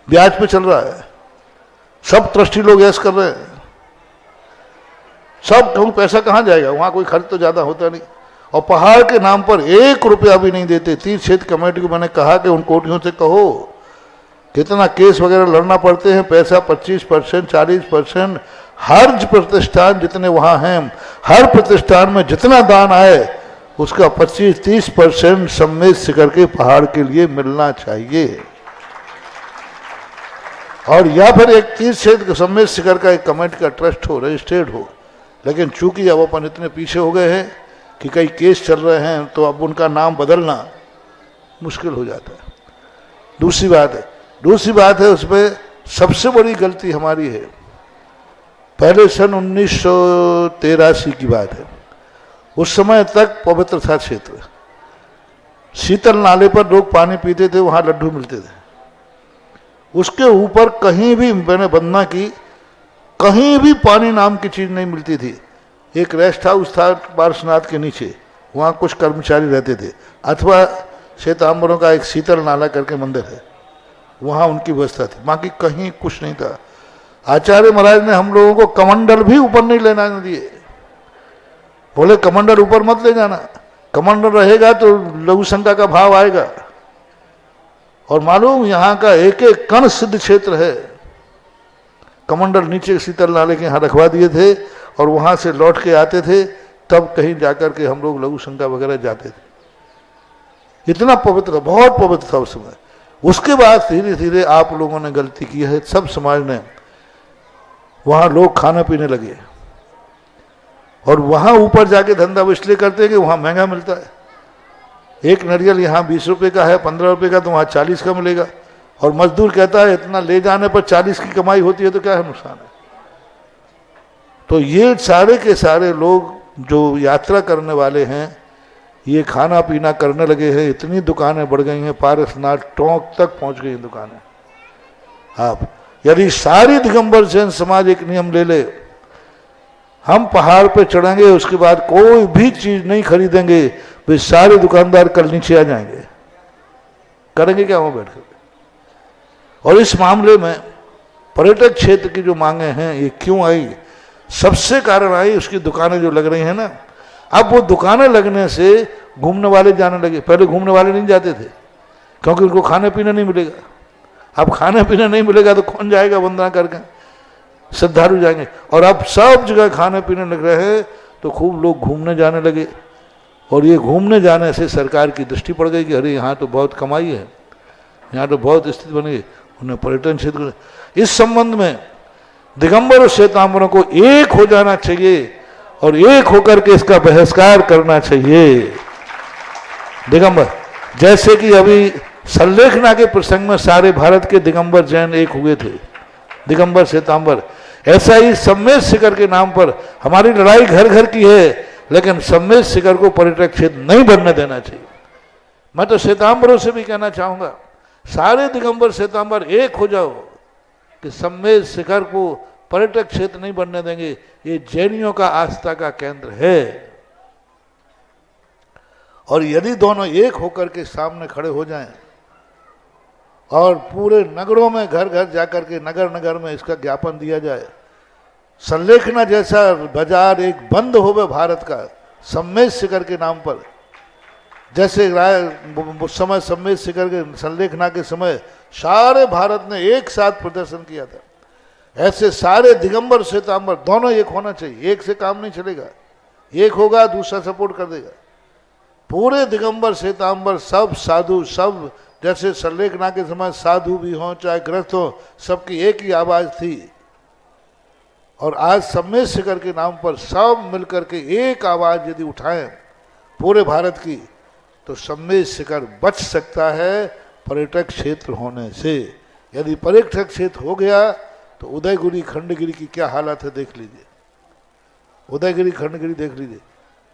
ब्याज पे चल रहा है। सब ट्रस्टी लोग ऐसा कर रहे हैं, सब कहूँ पैसा कहाँ जाएगा, वहाँ कोई खर्च तो ज़्यादा होता नहीं, और पहाड़ के नाम पर 1 रुपया भी नहीं देते। तीर्थ क्षेत्र कमेटी को मैंने कहा कि उन कोठियों से कहो कितना केस वगैरह लड़ना पड़ते हैं, पैसा 25%, 40%, हर प्रतिष्ठान जितने वहाँ हैं, हर प्रतिष्ठान में जितना दान आए उसका 25-30% सम्मेद शिखर के पहाड़ के लिए मिलना चाहिए। और या फिर एक तीर्थ क्षेत्र सम्मेद शिखर का एक कमेटी का ट्रस्ट हो, रजिस्टर्ड हो। लेकिन चूंकि अब अपन इतने पीछे हो गए हैं कि कई केस चल रहे हैं, तो अब उनका नाम बदलना मुश्किल हो जाता है। दूसरी बात है उसमें सबसे बड़ी गलती हमारी है। पहले सन 1983 की बात है, उस समय तक पवित्र था क्षेत्र। शीतल नाले पर लोग पानी पीते थे, वहां लड्डू मिलते थे। उसके ऊपर कहीं भी मैंने वंदना की, कहीं भी पानी नाम की चीज नहीं मिलती थी। एक रेस्ट हाउस था पार्श्वनाथ के नीचे, वहां कुछ कर्मचारी रहते थे, अथवा श्वेतांबरों का एक शीतल नाला करके मंदिर है, वहां उनकी व्यवस्था थी, बाकी कहीं कुछ नहीं था। आचार्य महाराज ने हम लोगों को कमंडल भी ऊपर नहीं लेना दिए, बोले कमंडल ऊपर मत ले जाना, कमंडल रहेगा तो लघु शंका का भाव आएगा। और मालूम यहाँ का एक एक कण सिद्ध क्षेत्र है। कमंडल नीचे शीतल नाले के यहाँ रखवा दिए थे और वहां से लौट के आते थे, तब कहीं जाकर के हम लोग लघु शंका वगैरह जाते थे। इतना पवित्र, बहुत पवित्र था उस समय। उसके बाद धीरे धीरे आप लोगों ने गलती की है, सब समाज ने, वहां लोग खाने पीने लगे और वहां ऊपर जाके धंधा इसलिए करते हैं कि वहां महंगा मिलता है। एक नारियल यहाँ 20 रुपए का है, 15 रुपए का, तो वहां 40 का मिलेगा। और मजदूर कहता है इतना ले जाने पर 40 की कमाई होती है, तो क्या है नुकसान है। तो ये सारे के सारे लोग जो यात्रा करने वाले हैं, ये खाना पीना करने लगे हैं। इतनी दुकानें बढ़ गई हैं, पारसनाथ टोंक तक पहुंच गई हैं दुकानें। आप यदि सारी दिगंबर जैन समाज एक नियम ले ले, हम पहाड़ पे चढ़ेंगे, उसके बाद कोई भी चीज नहीं खरीदेंगे, वे सारे दुकानदार कल नीचे आ जाएंगे। करेंगे क्या वहां बैठ कर? और इस मामले में पर्यटक क्षेत्र की जो मांगे हैं, ये क्यों आई? सबसे कारण आई उसकी दुकानें जो लग रही हैं ना। अब वो दुकानें लगने से घूमने वाले जाने लगे। पहले घूमने वाले नहीं जाते थे क्योंकि उनको खाने पीने नहीं मिलेगा। अब खाने पीने नहीं मिलेगा तो कौन जाएगा वंदना करके? श्रद्धालु जाएंगे। और अब सब जगह खाने पीने लग रहे हैं, तो खूब लोग घूमने जाने लगे। और ये घूमने जाने से सरकार की दृष्टि पड़ गई कि अरे यहाँ तो बहुत कमाई है, यहाँ तो बहुत स्थिति बन गई। उन्हें पर्यटन क्षेत्र, इस संबंध में दिगंबर और श्वेतांबरों को एक हो जाना चाहिए और एक होकर के इसका बहिष्कार करना चाहिए। दिगंबर, जैसे कि अभी संलेखना के प्रसंग में सारे भारत के दिगंबर जैन एक हुए थे, दिगंबर श्वेतांबर, ऐसा ही सम्मेद शिखर के नाम पर हमारी लड़ाई घर घर की है, लेकिन सम्मेद शिखर को पर्यटक क्षेत्र नहीं बनने देना चाहिए। मैं तो श्वेतांबरों से भी कहना चाहूंगा, सारे दिगंबर श्वेतांबर एक हो जाओ कि सम्मेद शिखर को पर्यटक क्षेत्र नहीं बनने देंगे। ये जैनियों का आस्था का केंद्र है। और यदि दोनों एक होकर के सामने खड़े हो जाएं और पूरे नगरों में घर घर जाकर के नगर नगर में इसका ज्ञापन दिया जाए, संलेखना जैसा बाजार एक बंद होवे भारत का सम्मेद शिखर के नाम पर, जैसे उस समय सम्मेद शिखर के संलेखना के समय सारे भारत ने एक साथ प्रदर्शन किया था, ऐसे सारे दिगंबर श्वेतांबर दोनों एक होना चाहिए। एक से काम नहीं चलेगा, एक होगा दूसरा सपोर्ट कर देगा। पूरे दिगंबर श्वेतांबर सब साधु, सब जैसे संलेखना के समय साधु भी हों चाहे ग्रस्त हो, सबकी एक ही आवाज थी। और आज सम्मेद शिखर के नाम पर सब मिलकर के एक आवाज यदि उठाएं पूरे भारत की, तो सम्मेद शिखर बच सकता है पर्यटक क्षेत्र होने से। यदि पर्यटक क्षेत्र हो गया तो उदयगिरी खंडगिरी की क्या हालत है देख लीजिए। उदयगिरी खंडगिरी देख लीजिए,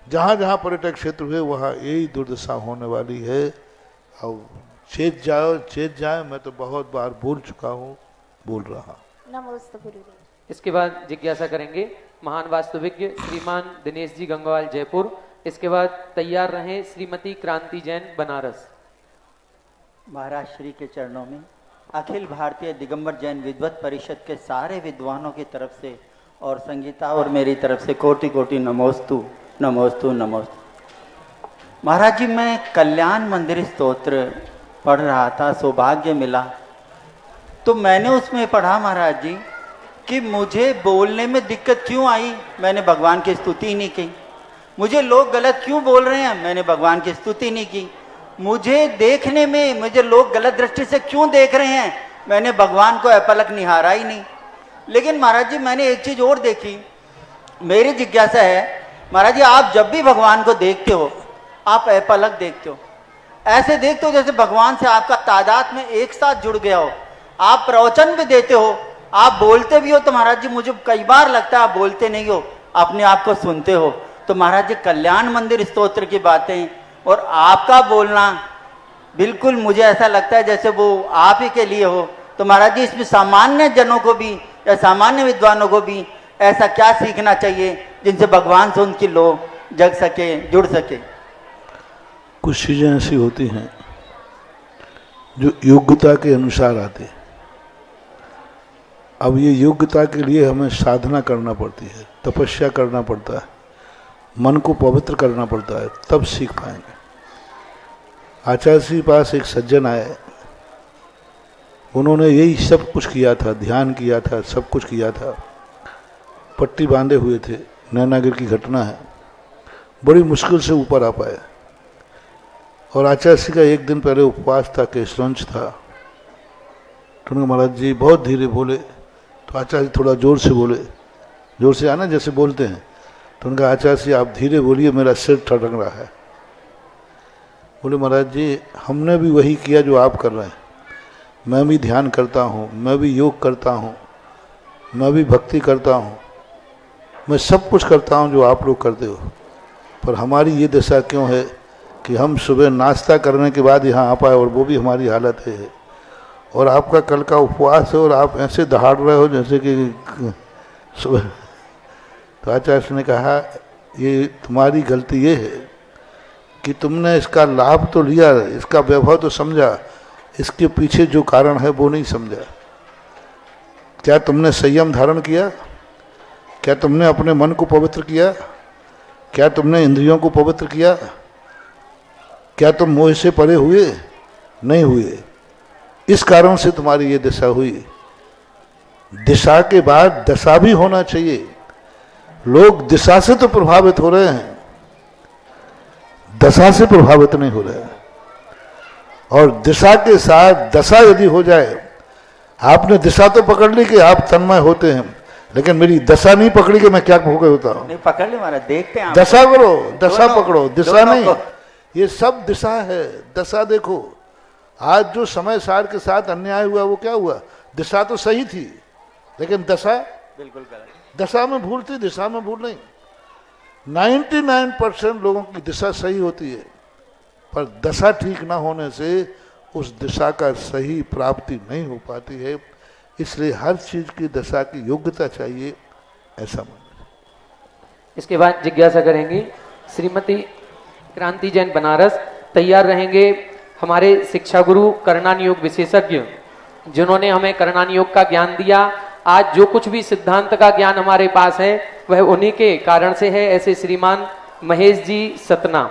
जहाँ जहाँ पर्यटक क्षेत्र हुए वहाँ यही दुर्दशा होने वाली है। अब चेत जाए, मैं तो बहुत बार बोल चुका हूँ, बोल रहा। नमस्ते गुरुदेव। इसके बाद जिज्ञासा करेंगे महान वास्तुविज्ञ श्रीमान दिनेश जी गंगवाल जयपुर। इसके बाद तैयार रहें श्रीमती क्रांति जैन बनारस। महाराज श्री के चरणों में अखिल भारतीय दिगंबर जैन विद्वत परिषद के सारे विद्वानों की तरफ से और संगीता और मेरी तरफ से कोटि कोटि नमोस्तु नमोस्तु नमोस्तु। महाराज जी, मैं कल्याण मंदिर स्तोत्र पढ़ रहा था, सौभाग्य मिला तो मैंने उसमें पढ़ा महाराज जी कि मुझे बोलने में दिक्कत क्यों आई, मैंने भगवान की स्तुति ही नहीं की। मुझे लोग गलत क्यों बोल रहे हैं, मैंने भगवान की स्तुति नहीं की। मुझे देखने में मुझे लोग गलत दृष्टि से क्यों देख रहे हैं, मैंने भगवान को अपलक निहारा ही नहीं। लेकिन महाराज जी मैंने एक चीज और देखी, मेरी जिज्ञासा है महाराज जी, आप जब भी भगवान को देखते हो आप अपलक देखते हो, ऐसे देखते हो जैसे भगवान से आपका तादाद में एक साथ जुड़ गया हो। आप प्रवचन भी देते हो, आप बोलते भी हो, तो महाराज जी मुझे कई बार लगता है आप बोलते नहीं हो, अपने आप को सुनते हो। तो महाराज जी कल्याण मंदिर स्तोत्र की बातें और आपका बोलना बिल्कुल मुझे ऐसा लगता है जैसे वो आप ही के लिए हो। तो महाराज जी, इसमें सामान्य जनों को भी या सामान्य विद्वानों को भी ऐसा क्या सीखना चाहिए जिनसे भगवान से उनकी लो जग सके, जुड़ सके? कुछ चीज़ें ऐसी होती हैं जो योग्यता के अनुसार आती है। अब ये योग्यता के लिए हमें साधना करना पड़ती है, तपस्या करना पड़ता है, मन को पवित्र करना पड़ता है, तब सीख पाएंगे। आचार्य जी के पास एक सज्जन आए, उन्होंने यही सब कुछ किया था, ध्यान किया था, सब कुछ किया था, पट्टी बांधे हुए थे, नैनागिर की घटना है, बड़ी मुश्किल से ऊपर आ पाए। और आचार्य जी का एक दिन पहले उपवास था, केशवंश था। तो उन्होंने महाराज जी बहुत धीरे बोले, तो आचार्य जी थोड़ा जोर से बोले, जोर से आना जैसे बोलते हैं। तो उनका आचार्य जी आप धीरे बोलिए, मेरा सिर ठटक रहा है। बोले महाराज जी हमने भी वही किया जो आप कर रहे हैं, मैं भी ध्यान करता हूँ, मैं भी योग करता हूँ, मैं भी भक्ति करता हूँ, मैं सब कुछ करता हूँ जो आप लोग करते हो, पर हमारी ये दशा क्यों है कि हम सुबह नाश्ता करने के बाद यहाँ आ पाए, और वो भी हमारी हालत है। और आपका कल का उपवास है और आप ऐसे दहाड़ रहे हो जैसे कि सुबह। तो आचार्य ने कहा ये तुम्हारी गलती ये है कि तुमने इसका लाभ तो लिया, इसका वैभव तो समझा, इसके पीछे जो कारण है वो नहीं समझा। क्या तुमने संयम धारण किया? क्या तुमने अपने मन को पवित्र किया? क्या तुमने इंद्रियों को पवित्र किया? क्या तुम मोह से परे हुए? नहीं हुए। इस कारण से तुम्हारी ये दशा हुई। दिशा के बाद दशा भी होना चाहिए। लोग दिशा से तो प्रभावित हो रहे हैं, दशा से प्रभावित नहीं हो रहे हैं। और दिशा के साथ दशा यदि हो जाए, आपने दिशा तो पकड़ ली कि आप तन्मय होते हैं, लेकिन मेरी दशा नहीं पकड़ी कि मैं क्या हो गए होता हूं। नहीं पकड़ ली महाराज, देखते हैं। दशा करो, दशा पकड़ो, दिशा नहीं। ये सब दिशा है, दशा देखो। आज जो समय सार के साथ अन्याय हुआ वो क्या हुआ? दिशा तो सही थी, लेकिन दशा बिल्कुल गलत। दशा में भूल थी, दिशा में भूल नहीं। 99% लोगों की दिशा सही होती है, पर दशा ठीक ना होने से उस दिशा का सही प्राप्ति नहीं हो पाती है। इसलिए हर चीज की दशा की योग्यता चाहिए, ऐसा मानना। इसके बाद जिज्ञासा करेंगी श्रीमती क्रांति जैन बनारस। तैयार रहेंगे हमारे शिक्षा गुरु करणान योग विशेषज्ञ, जिन्होंने हमें करणान योग का ज्ञान दिया। आज जो कुछ भी सिद्धांत का ज्ञान हमारे पास है वह उन्हीं के कारण से है। ऐसे श्रीमान महेश जी सतना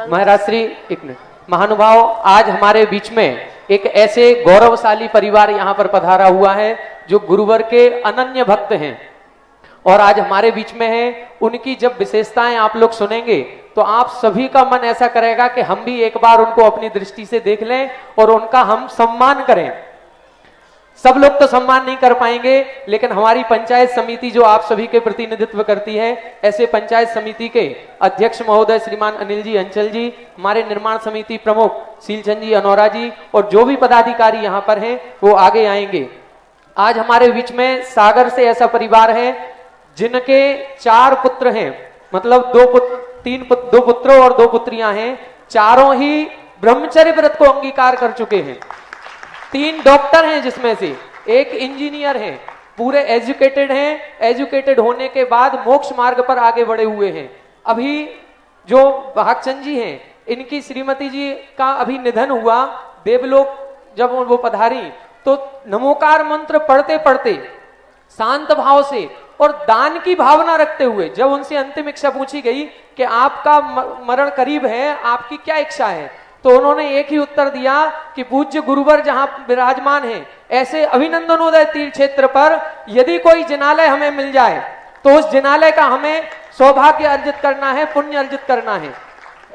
महाराज श्री, एक मिनट, महानुभाव, आज हमारे बीच में एक ऐसे गौरवशाली परिवार यहाँ पर पधारा हुआ है जो गुरुवर के अनन्य भक्त हैं और आज हमारे बीच में है। उनकी जब विशेषताएं आप लोग सुनेंगे तो आप सभी का मन ऐसा करेगा कि हम भी एक बार उनको अपनी दृष्टि से देख लें और उनका हम सम्मान करें। सब लोग तो सम्मान नहीं कर पाएंगे, लेकिन हमारी पंचायत समिति जो आप सभी के प्रतिनिधित्व करती है, ऐसे पंचायत समिति के अध्यक्ष महोदय श्रीमान अनिल जी अंचल जी, हमारे निर्माण समिति प्रमुख सीलचंद जी अनौरा जी और जो भी पदाधिकारी यहाँ पर हैं वो आगे आएंगे। आज हमारे बीच में सागर से ऐसा परिवार है जिनके 4 पुत्र हैं, मतलब 2 पुत्रों और 2 पुत्रियां हैं। चारों ही ब्रह्मचर्य व्रत को अंगीकार कर चुके हैं। 3 डॉक्टर हैं जिसमें से एक इंजीनियर हैं, पूरे एजुकेटेड हैं। एजुकेटेड होने के बाद मोक्ष मार्ग पर आगे बढ़े हुए हैं। अभी जो भागचंद जी हैं, इनकी श्रीमती जी का अभी निधन हुआ। देवलोक जब वो पधारी तो नमोकार मंत्र पढ़ते पढ़ते शांत भाव से और दान की भावना रखते हुए जब उनसे अंतिम इच्छा पूछी गई कि आपका मरण करीब है, आपकी क्या इच्छा है, तो उन्होंने एक ही उत्तर दिया कि पूज्य गुरुवर जहां विराजमान है, ऐसे अभिनंदनोदय तीर्थ क्षेत्र पर यदि कोई जिनालय हमें मिल जाए तो उस जिनालय का हमें सौभाग्य अर्जित करना है, पुण्य अर्जित करना है।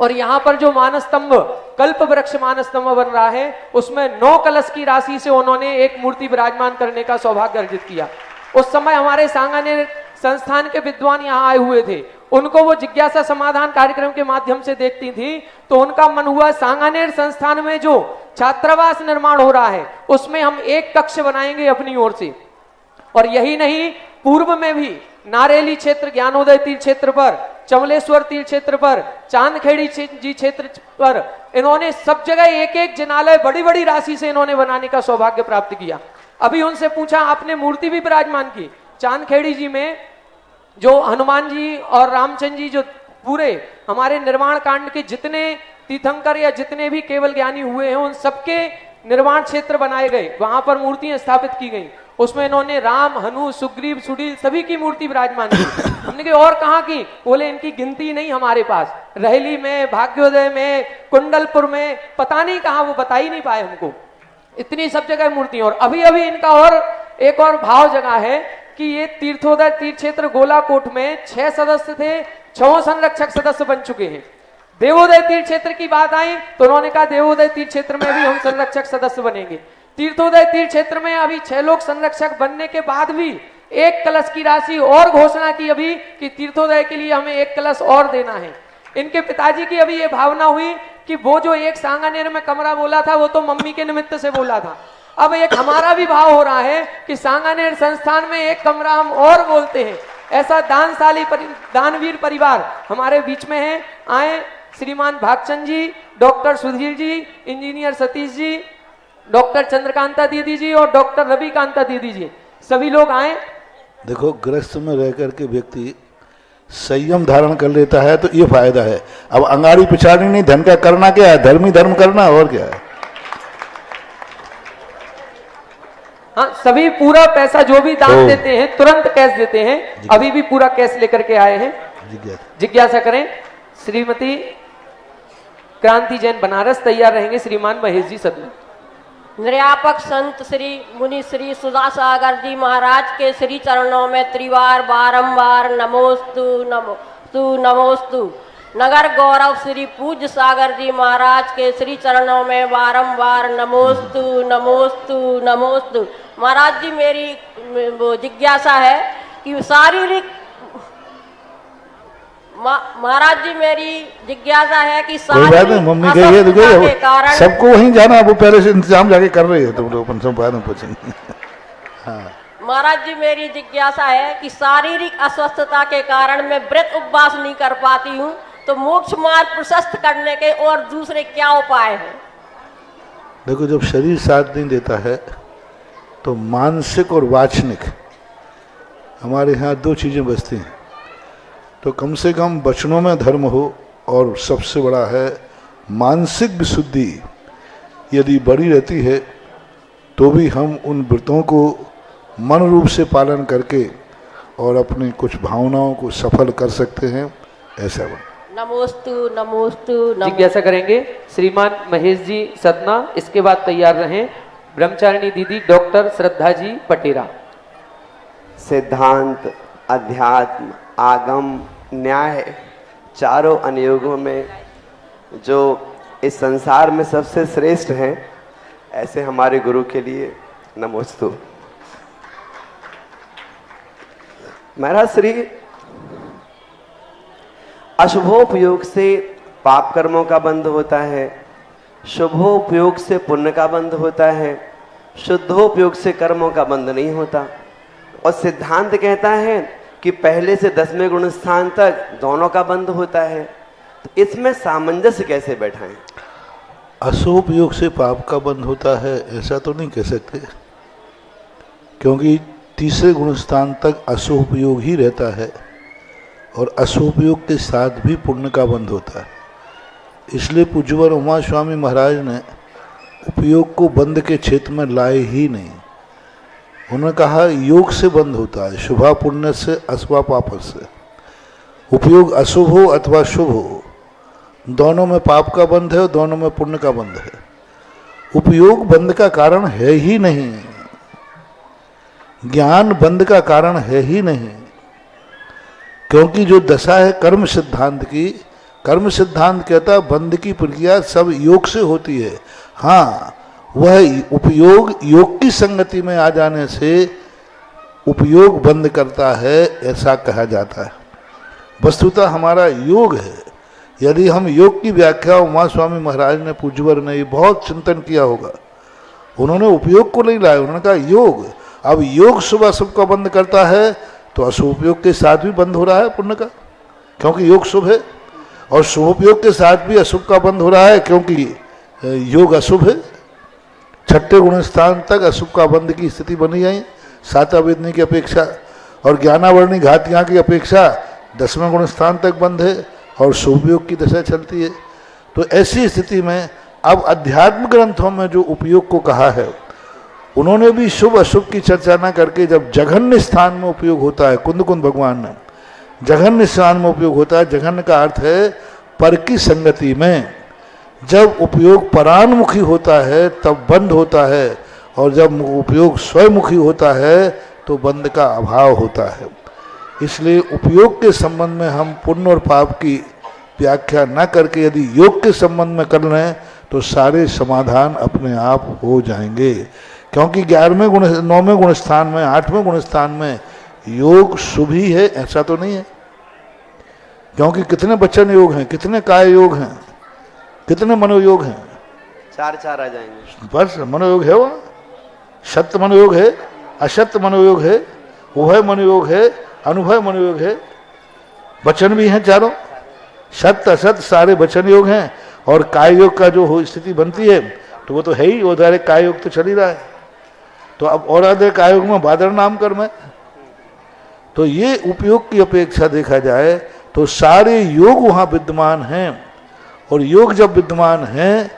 और यहाँ पर जो मानस स्तंभ, कल्प वृक्ष मानस स्तंभ बन रहा है, उसमें 9 कलश की राशि से उन्होंने एक मूर्ति विराजमान करने का सौभाग्य अर्जित किया। उस समय हमारे सांगानेर संस्थान के विद्वान यहाँ आए हुए थे। उनको वो जिज्ञासा समाधान कार्यक्रम के माध्यम से देखती थी तो उनका मन हुआ सांगानेर संस्थान में जो छात्रावास निर्माण हो रहा है उसमें हम एक कक्ष बनाएंगे अपनी ओर से। और यही नहीं, पूर्व में भी नारेली क्षेत्र, ज्ञानोदय तीर्थ क्षेत्र पर चमलेश्वर तीर्थ क्षेत्र पर, चांदखेड़ी जी क्षेत्र पर, इन्होंने सब जगह एक एक जिनालय बड़ी बड़ी राशि से इन्होंने बनाने का सौभाग्य प्राप्त किया। अभी उनसे पूछा, आपने मूर्ति भी विराजमान की चांदखेड़ी जी में, जो हनुमान जी और रामचंद्र जी, जो पूरे हमारे निर्माण कांड के जितने तीर्थंकर या जितने भी केवल ज्ञानी हुए हैं, उन सबके निर्माण क्षेत्र बनाए गए, वहां पर मूर्तियां स्थापित की गई। उसमें इन्होंने राम, हनु, सुग्रीव, सुनील सभी की मूर्ति विराजमान की। हमने कहा और कहाँ की? बोले इनकी गिनती नहीं हमारे पास, रहली में, भाग्योदय में, कुंडलपुर में, पता नहीं कहाँ, वो बता ही नहीं पाए हमको, इतनी सब जगह मूर्ति। और अभी अभी इनका और एक और भाव जगह है कि ये तीर्थोदय तीर्थ क्षेत्र गोलाकोट में 6 सदस्य थे, 6 संरक्षक सदस्य बन चुके हैं। देवोदय तीर्थ क्षेत्र की बात आई तो उन्होंने कहा देवोदय तीर्थ क्षेत्र में भी हम संरक्षक सदस्य बनेंगे। तीर्थोदय तीर्थ क्षेत्र में अभी 6 लोग संरक्षक बनने के बाद भी 1 कलश की राशि और घोषणा की अभी कि तीर्थोदय के लिए हमें 1 कलश और देना है। इनके पिताजी की अभी ये भावना हुई कि वो जो एक सांगानेर में कमरा बोला था वो तो मम्मी के निमित्त से बोला था, अब एक हमारा भी भाव हो रहा है कि सांगानेर संस्थान में 1 कमरा हम और बोलते हैं। ऐसा दानशाली दानवीर परिवार हमारे बीच में है। आए श्रीमान भागचंद जी, doctor Sudhir ji, engineer Satish ji, doctor Chandrakanta दीदी जी और डॉक्टर रविकांता दीदी जी, सभी लोग आए। देखो, गृहस्थ में रह करके व्यक्ति संयम धारण कर लेता है तो ये फायदा है। अब अंगाड़ी पिछाड़ी नहीं, धन का करना क्या है? धर्म ही धर्म करना, और क्या है। हाँ, सभी पूरा पैसा जो भी दान देते हैं तुरंत कैश देते हैं। अभी भी पूरा कैश लेकर के आए हैं। जिज्ञासा करें। श्रीमती क्रांति जैन बनारस तैयार रहेंगे। श्रीमान महेश जी सदन। निर्यापक संत श्री मुनि श्री सुधा सागर जी महाराज के श्री चरणों में त्रिवार बारंबार नमोस्तु नमोस्तु नमोस्तु। नगर गौरव श्री पूज्य सागर जी महाराज के श्री चरणों में बारंबार नमोस्तु नमोस्तु नमोस्तु। महाराज जी, मेरी वो जिज्ञासा है कि शारीरिक महाराज जी मेरी जिज्ञासा है कि मम्मी के कारण सबको वहीं जाना, वो पहले से इंतजाम जाके कर रही है, तुम लोग अपन सब बाद में पूछेंगे। हाँ। महाराज जी, मेरी जिज्ञासा है कि शारीरिक अस्वस्थता के कारण मैं व्रत उपवास नहीं कर पाती हूँ, तो मोक्ष मार्ग प्रशस्त करने के और दूसरे क्या उपाय हैं? देखो, जब शरीर साथ नहीं देता है तो मानसिक और वाचनिक हमारे यहाँ 2 चीजें बचती हैं। तो कम से कम वचनों में धर्म हो, और सबसे बड़ा है मानसिक विशुद्धि यदि बड़ी रहती है तो भी हम उन व्रतों को मन रूप से पालन करके और अपनी कुछ भावनाओं को सफल कर सकते हैं। ऐसा बन। नमोस्तु नमोस्तु। जिज्ञासा करेंगे श्रीमान महेश जी सतना। इसके बाद तैयार रहें ब्रह्मचारिणी दीदी डॉक्टर श्रद्धा जी पटेरा। सिद्धांत, अध्यात्म, आगम, न्याय, चारों अनुयोगों में जो इस संसार में सबसे श्रेष्ठ हैं, ऐसे हमारे गुरु के लिए नमोस्तु। महाराज श्री, अशुभोपयोग से पाप कर्मों का बंध होता है, शुभोपयोग से पुण्य का बंध होता है, शुद्धोपयोग से कर्मों का बंध नहीं होता। और सिद्धांत कहता है कि पहले से 10वें गुण स्थान तक दोनों का बंध होता है। तो इसमें सामंजस्य कैसे बैठाएं? अशुभयोग से पाप का बंध होता है ऐसा तो नहीं कह सकते, क्योंकि 3रे गुण स्थान तक अशुभयोग ही रहता है और अशुभयोग के साथ भी पुण्य का बंध होता है। इसलिए पूज्यवर उमा स्वामी महाराज ने उपयोग को बंध के क्षेत्र में लाए ही नहीं। उन्होंने कहा योग से बंध होता है, शुभा पुण्य से, अशुभा पाप से। उपयोग अशुभ हो अथवा शुभ हो, दोनों में पाप का बंध है और दोनों में पुण्य का बंध है। उपयोग बंध का कारण है ही नहीं, ज्ञान बंध का कारण है ही नहीं, क्योंकि जो दशा है कर्म सिद्धांत की, कर्म सिद्धांत कहता है बंध की प्रक्रिया सब योग से होती है। हाँ, वह उपयोग योग की संगति में आ जाने से उपयोग बंद करता है, ऐसा कहा जाता है। वस्तुतः हमारा योग है। यदि हम योग की व्याख्या उमा स्वामी महाराज ने, पूज्यवर ने ये बहुत चिंतन किया होगा। उन्होंने उपयोग को नहीं लाया, उन्होंने कहा योग। अब योग शुभ अशुभ का बंद करता है तो अशुभ उपयोग के साथ भी बंद हो रहा है पुण्य का। क्योंकि योग शुभ है, और शुभोपयोग के साथ भी अशुभ का बंध हो रहा है क्योंकि योग अशुभ है। छठे गुण स्थान तक अशुभ का बंध की स्थिति बनी है साता वेदनी की अपेक्षा, और ज्ञानावर्णी घातियाँ की अपेक्षा 10वें गुण स्थान तक बंध है और शुभयोग की दशा चलती है। तो ऐसी स्थिति में अब अध्यात्म ग्रंथों में जो उपयोग को कहा है उन्होंने भी शुभ अशुभ की चर्चा न करके जब जघन्य स्थान में उपयोग होता है, कुंद भगवान ने जघन्य स्थान में उपयोग होता है, जघन्य का अर्थ है पर की संगति में, जब उपयोग परान्मुखी होता है तब बंध होता है, और जब उपयोग स्वयंमुखी होता है तो बंध का अभाव होता है। इसलिए उपयोग के संबंध में हम पुण्य और पाप की व्याख्या न करके यदि योग के संबंध में कर लें तो सारे समाधान अपने आप हो जाएंगे, क्योंकि 11वें गुण 9वें गुण स्थान में 8वें गुण स्थान में योग शुभ ही है ऐसा तो नहीं है, क्योंकि कितने वचन योग हैं, कितने काय योग हैं, कितने मनोयोग हैं, 4 आ जाएंगे। बस मनोयोग है, वह सत्य मनोयोग है, असत्य मनोयोग है, उभय मनोयोग है, अनुभव मनोयोग है, वचन भी हैं चारों, सत्य असत्य सारे वचन योग हैं। और काय योग का जो हो स्थिति बनती है तो वो तो है ही, उधर काय योग तो चल ही रहा है। तो अब और आधे काय योग में बादर नाम कर में, तो ये उपयोग की अपेक्षा देखा जाए तो सारे योग वहाँ विद्यमान हैं, और योग जब विद्यमान हैं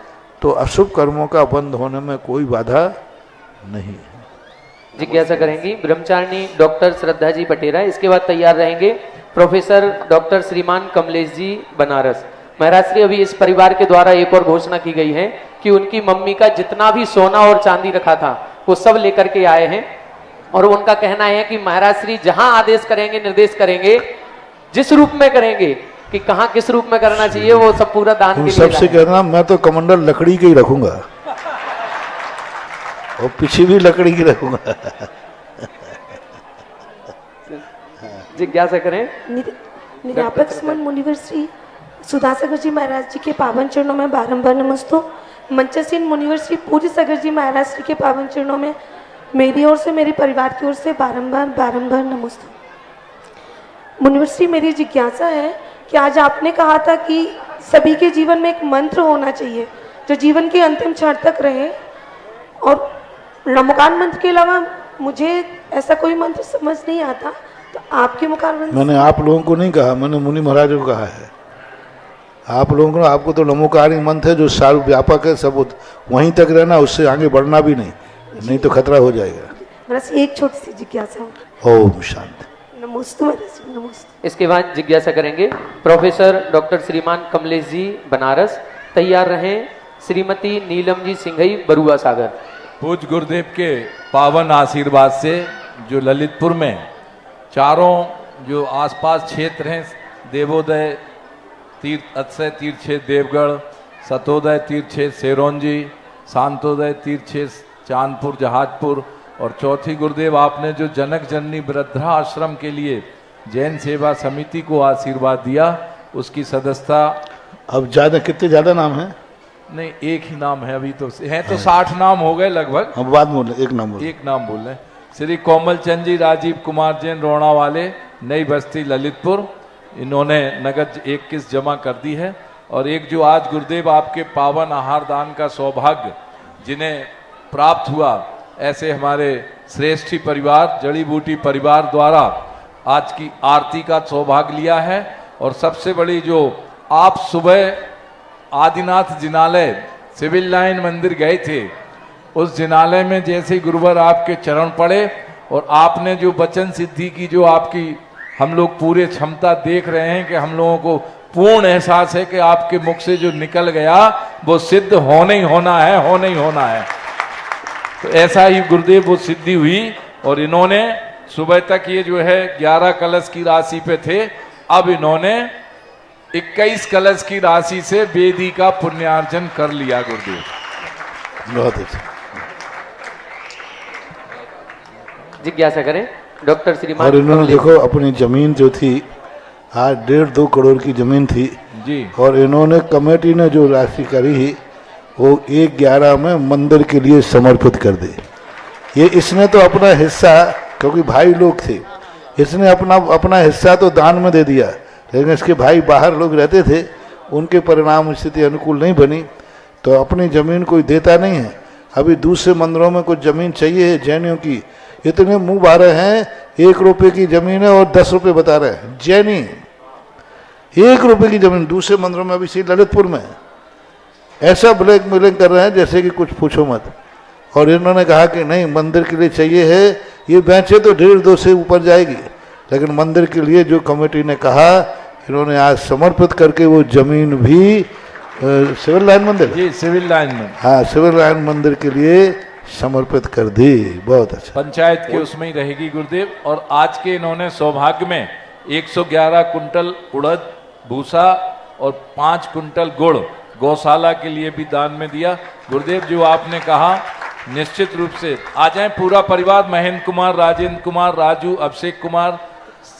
तो अशुभ कर्मों का बंद होने में कोई बाधा नहीं है। जिज्ञासा करेंगी ब्रह्मचारिणी डॉक्टर श्रद्धा जी पटेरा। इसके बाद तैयार रहेंगे प्रोफेसर डॉक्टर श्रीमान कमलेश जी बनारस। महाराज श्री, अभी इस परिवार के द्वारा एक और घोषणा की गई है कि उनकी मम्मी का जितना भी सोना और चांदी रखा था वो सब लेकर के आए हैं, और उनका कहना है कि महाराज श्री जहां आदेश करेंगे, निर्देश करेंगे, जिस रूप में करेंगे कि कहां किस रूप में करना चाहिए वो सब पूरा दान के लिए सबसे कहना मैं तो कमंडल लकड़ी के ही रखूंगा और पीछे भी लकड़ी की रखूंगा। जिज्ञासा करें। निरापक स्मरण मुनिवर श्री सुधासागर जी महाराज जी के पावन चरणों में बारंबार नमस्तु। मंचसीन मुनिवर श्री पूज्य सागर जी महाराज श्री के पावन चरणों में मेरी ओर से, मेरे परिवार की ओर से बारंबार नमस्तु। मुनिवर श्री, मेरी जिज्ञासा है कि आज आपने कहा था कि सभी के जीवन में एक मंत्र होना चाहिए जो जीवन के अंतिम क्षण तक रहे, और नमोकार मंत्र के अलावा मुझे ऐसा कोई मंत्र समझ नहीं आता, तो आपके मुखार मंत्र। मैंने आप लोगों को नहीं कहा, मैंने मुनि महाराजों को कहा है। आप लोगों को, आपको तो नमोकारी मंत्र है जो सर्वव्यापक है, सब वहीं तक रहना, उससे आगे बढ़ना भी नहीं तो खतरा हो जाएगा। बस एक छोटी सी जिज्ञासा। ओम शांति। नमस्ते महाराज, नमस्ते। इसके बाद जिज्ञासा करेंगे प्रोफेसर डॉक्टर श्रीमान कमलेश जी बनारस। तैयार रहें श्रीमती नीलम जी सिंघई बरुआ सागर। पूज्य गुरुदेव के पावन आशीर्वाद से जो ललितपुर में चारों जो आसपास क्षेत्र हैं, देवोदय तीर्थ अक्षय तीर्थ क्षेत्र देवगढ़, सतोदय तीर्थ क्षेत्र सेरोंजी, शांतोदय तीर्थ क्षेत्र चांदपुर जहाजपुर, और चौथी गुरुदेव आपने जो जनक जननी वृद्धा आश्रम के लिए जैन सेवा समिति को आशीर्वाद दिया, उसकी सदस्यता। अब ज्यादा, कितने ज्यादा नाम है? नहीं, एक ही नाम है अभी तो, हैं तो 60 नाम हो गए लगभग। हम बाद में बोले, एक नाम बोल रहे। श्री कोमल चंद जी राजीव कुमार जैन रोणा वाले, नई बस्ती ललितपुर, इन्होंने नगद 21 जमा कर दी है। और एक जो आज गुरुदेव आपके पावन आहार दान का सौभाग्य जिन्हें प्राप्त हुआ, ऐसे हमारे श्रेष्ठी परिवार जड़ी बूटी परिवार द्वारा आज की आरती का सौभाग्य लिया है। और सबसे बड़ी जो आप सुबह आदिनाथ जिनालय सिविल लाइन मंदिर गए थे, उस जिनालय में जैसे गुरुवर आपके चरण पड़े और आपने जो वचन सिद्धि की, जो आपकी हम लोग पूरे क्षमता देख रहे हैं कि हम लोगों को पूर्ण एहसास है कि आपके मुख से जो निकल गया वो सिद्ध होने ही होना है, होने ही होना है। तो ऐसा ही गुरुदेव वो सिद्धि हुई। और इन्होंने सुबह तक ये जो है 11 कलश की राशि पे थे, अब इन्होंने 21 कलश की राशि से वेदी का पुण्यार्जन कर लिया गुरुदेव। बहुत अच्छा। जिज्ञासा करें डॉक्टर श्रीमान। और इन्होंने देखो अपनी जमीन जो थी, आज 1.5-2 करोड़ की जमीन थी जी, और इन्होंने कमेटी ने जो राशि करी वो 1/11 में मंदिर के लिए समर्पित कर दी। ये इसने तो अपना हिस्सा, क्योंकि भाई लोग थे, इसने अपना हिस्सा तो दान में दे दिया, लेकिन इसके भाई बाहर लोग रहते थे, उनके परिणाम स्थिति अनुकूल नहीं बनी, तो अपनी जमीन कोई देता नहीं है। अभी दूसरे मंदिरों में कुछ जमीन चाहिए जैनियों की, इतने मुंह भा रहे हैं, 1 रुपए की जमीन है और 10 रुपए बता रहे हैं। जैनी 1 रुपए की जमीन दूसरे मंदिरों में, अभी श्री ललितपुर में ऐसा ब्लैकमेलिंग कर रहे हैं जैसे कि कुछ पूछो मत। और इन्होंने कहा कि नहीं, मंदिर के लिए चाहिए है, ये बेचे तो 1.5-2 से ऊपर जाएगी, लेकिन मंदिर के लिए जो कमेटी ने कहा, इन्होंने आज समर्पित करके वो जमीन भी सिविल लाइन मंदिर, जी सिविल लाइन में, हाँ सिविल लाइन मंदिर के लिए समर्पित कर दी। बहुत अच्छा, पंचायत के उसमें ही रहेगी गुरुदेव। और आज के इन्होंने सौभाग्य में 111 कुंटल उड़द भूसा और 5 कुंटल गुड़ गौशाला के लिए भी दान में दिया। गुरुदेव जो आपने कहा, निश्चित रूप से आ जाए पूरा परिवार, महेंद्र कुमार, राजेंद्र कुमार, राजू, अभिषेक कुमार,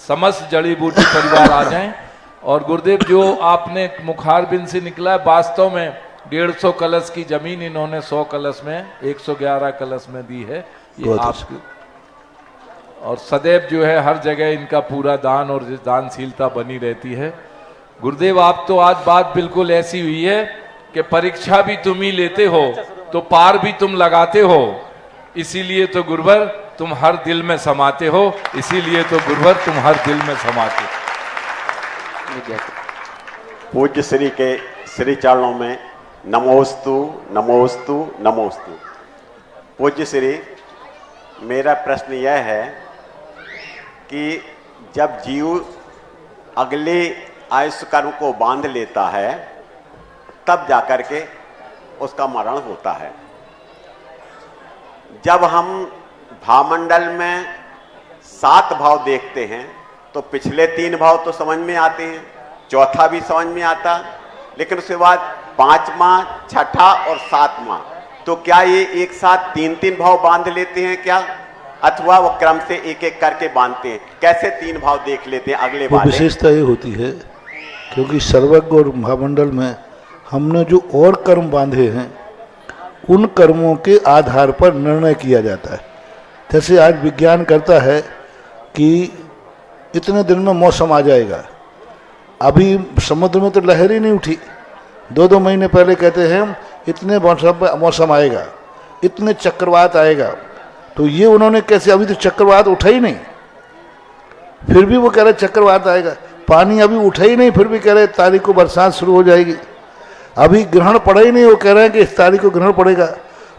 समस्त जड़ी बूटी परिवार आ जाएं। और गुरुदेव जो आपने मुखारबिंद से निकला है, वास्तव में 150 कलश की जमीन इन्होंने 100 कलश में, 111 कलश में दी है। ये आपकी, और सदैव जो है हर जगह इनका पूरा दान और दानशीलता बनी रहती है। गुरुदेव आप तो आज बात बिल्कुल ऐसी हुई है कि परीक्षा भी तुम ही लेते हो तो पार भी तुम लगाते हो, इसीलिए तो गुरुवर तुम हर दिल में समाते हो, इसीलिए तो गुरुवर तुम हर दिल में समाते हो। पूज्य श्री के श्री चरणों में नमोस्तु नमोस्तु नमोस्तु। पूज्य श्री, मेरा प्रश्न यह है कि जब जीव अगले आयुष्य कर्म को बांध लेता है, तब जाकर के उसका मरण होता है। जब हम भावमंडल में 7 भाव देखते हैं तो पिछले 3 भाव तो समझ में आते हैं, चौथा भी समझ में आता, लेकिन उसके बाद 5वां, 6ठा और 7वां, तो क्या ये एक साथ 3-3 भाव बांध लेते हैं क्या, अथवा वो क्रम से एक एक करके बांधते हैं? कैसे 3 भाव देख लेते हैं अगले वाले? विशेषता ये होती है क्योंकि सर्वज्ञ और महामंडल में हमने जो और कर्म बांधे हैं, उन कर्मों के आधार पर निर्णय किया जाता है। जैसे आज विज्ञान करता है कि इतने दिन में मौसम आ जाएगा, अभी समुद्र में तो लहर ही नहीं उठी, 2-2 महीने पहले कहते हैं इतने मौसम आएगा, इतने चक्रवात आएगा, तो ये उन्होंने कैसे, अभी तो चक्रवात उठा ही नहीं, फिर भी वो कह रहे चक्रवात आएगा। पानी अभी उठा ही नहीं, फिर भी कह रहे तारीख को बरसात शुरू हो जाएगी। अभी ग्रहण पड़ा ही नहीं, वो कह रहे हैं कि इस तारीख को ग्रहण पड़ेगा।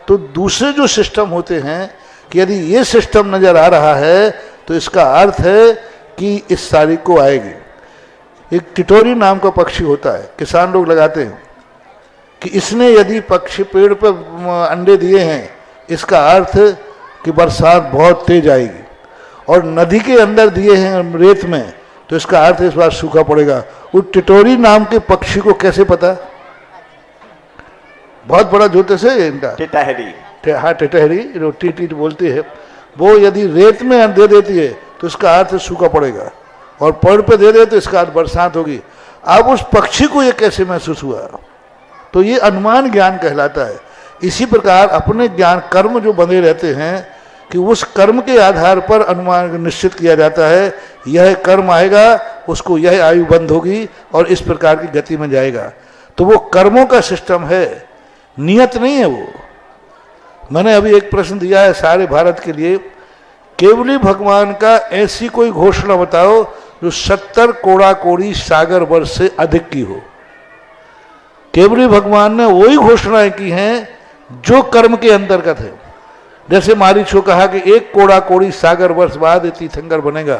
तो दूसरे जो सिस्टम होते हैं कि यदि ये सिस्टम नज़र आ रहा है तो इसका अर्थ है कि इस तारीख को आएगी। एक टिटोरी नाम का पक्षी होता है, किसान लोग लगाते हैं कि इसने यदि पक्षी पेड़ पर अंडे दिए हैं, इसका अर्थ कि बरसात बहुत तेज आएगी। और नदी के अंदर दिए हैं रेत में, तो इसका अर्थ इस बार सूखा पड़ेगा। वो टिटोरी नाम के पक्षी को कैसे पता? बहुत बड़ा ज्योतिष है इनका, टिटहरी, हाँ टिटहरी, जो टी बोलती है, वो यदि रेत में दे देती है तो इसका अर्थ सूखा पड़ेगा, और पेड़ पे दे दे तो इसका अर्थ बरसात होगी। अब उस पक्षी को ये कैसे महसूस हुआ? तो ये अनुमान ज्ञान कहलाता है। इसी प्रकार अपने ज्ञान कर्म जो बंधे रहते हैं कि उस कर्म के आधार पर अनुमान निश्चित किया जाता है, यह कर्म आएगा, उसको यह आयु बंद होगी और इस प्रकार की गति में जाएगा। तो वो कर्मों का सिस्टम है, नियत नहीं है वो। मैंने अभी एक प्रश्न दिया है सारे भारत के लिए, केवली भगवान का ऐसी कोई घोषणा बताओ जो 70 कोड़ा कोड़ी सागर वर्ष से अधिक की हो। केवली भगवान ने वही घोषणाएं की हैं जो कर्म के अंतर्गत है। जैसे मारीच को कहा कि 1 कोड़ा कोड़ी सागर वर्ष बाद तीर्थंकर बनेगा,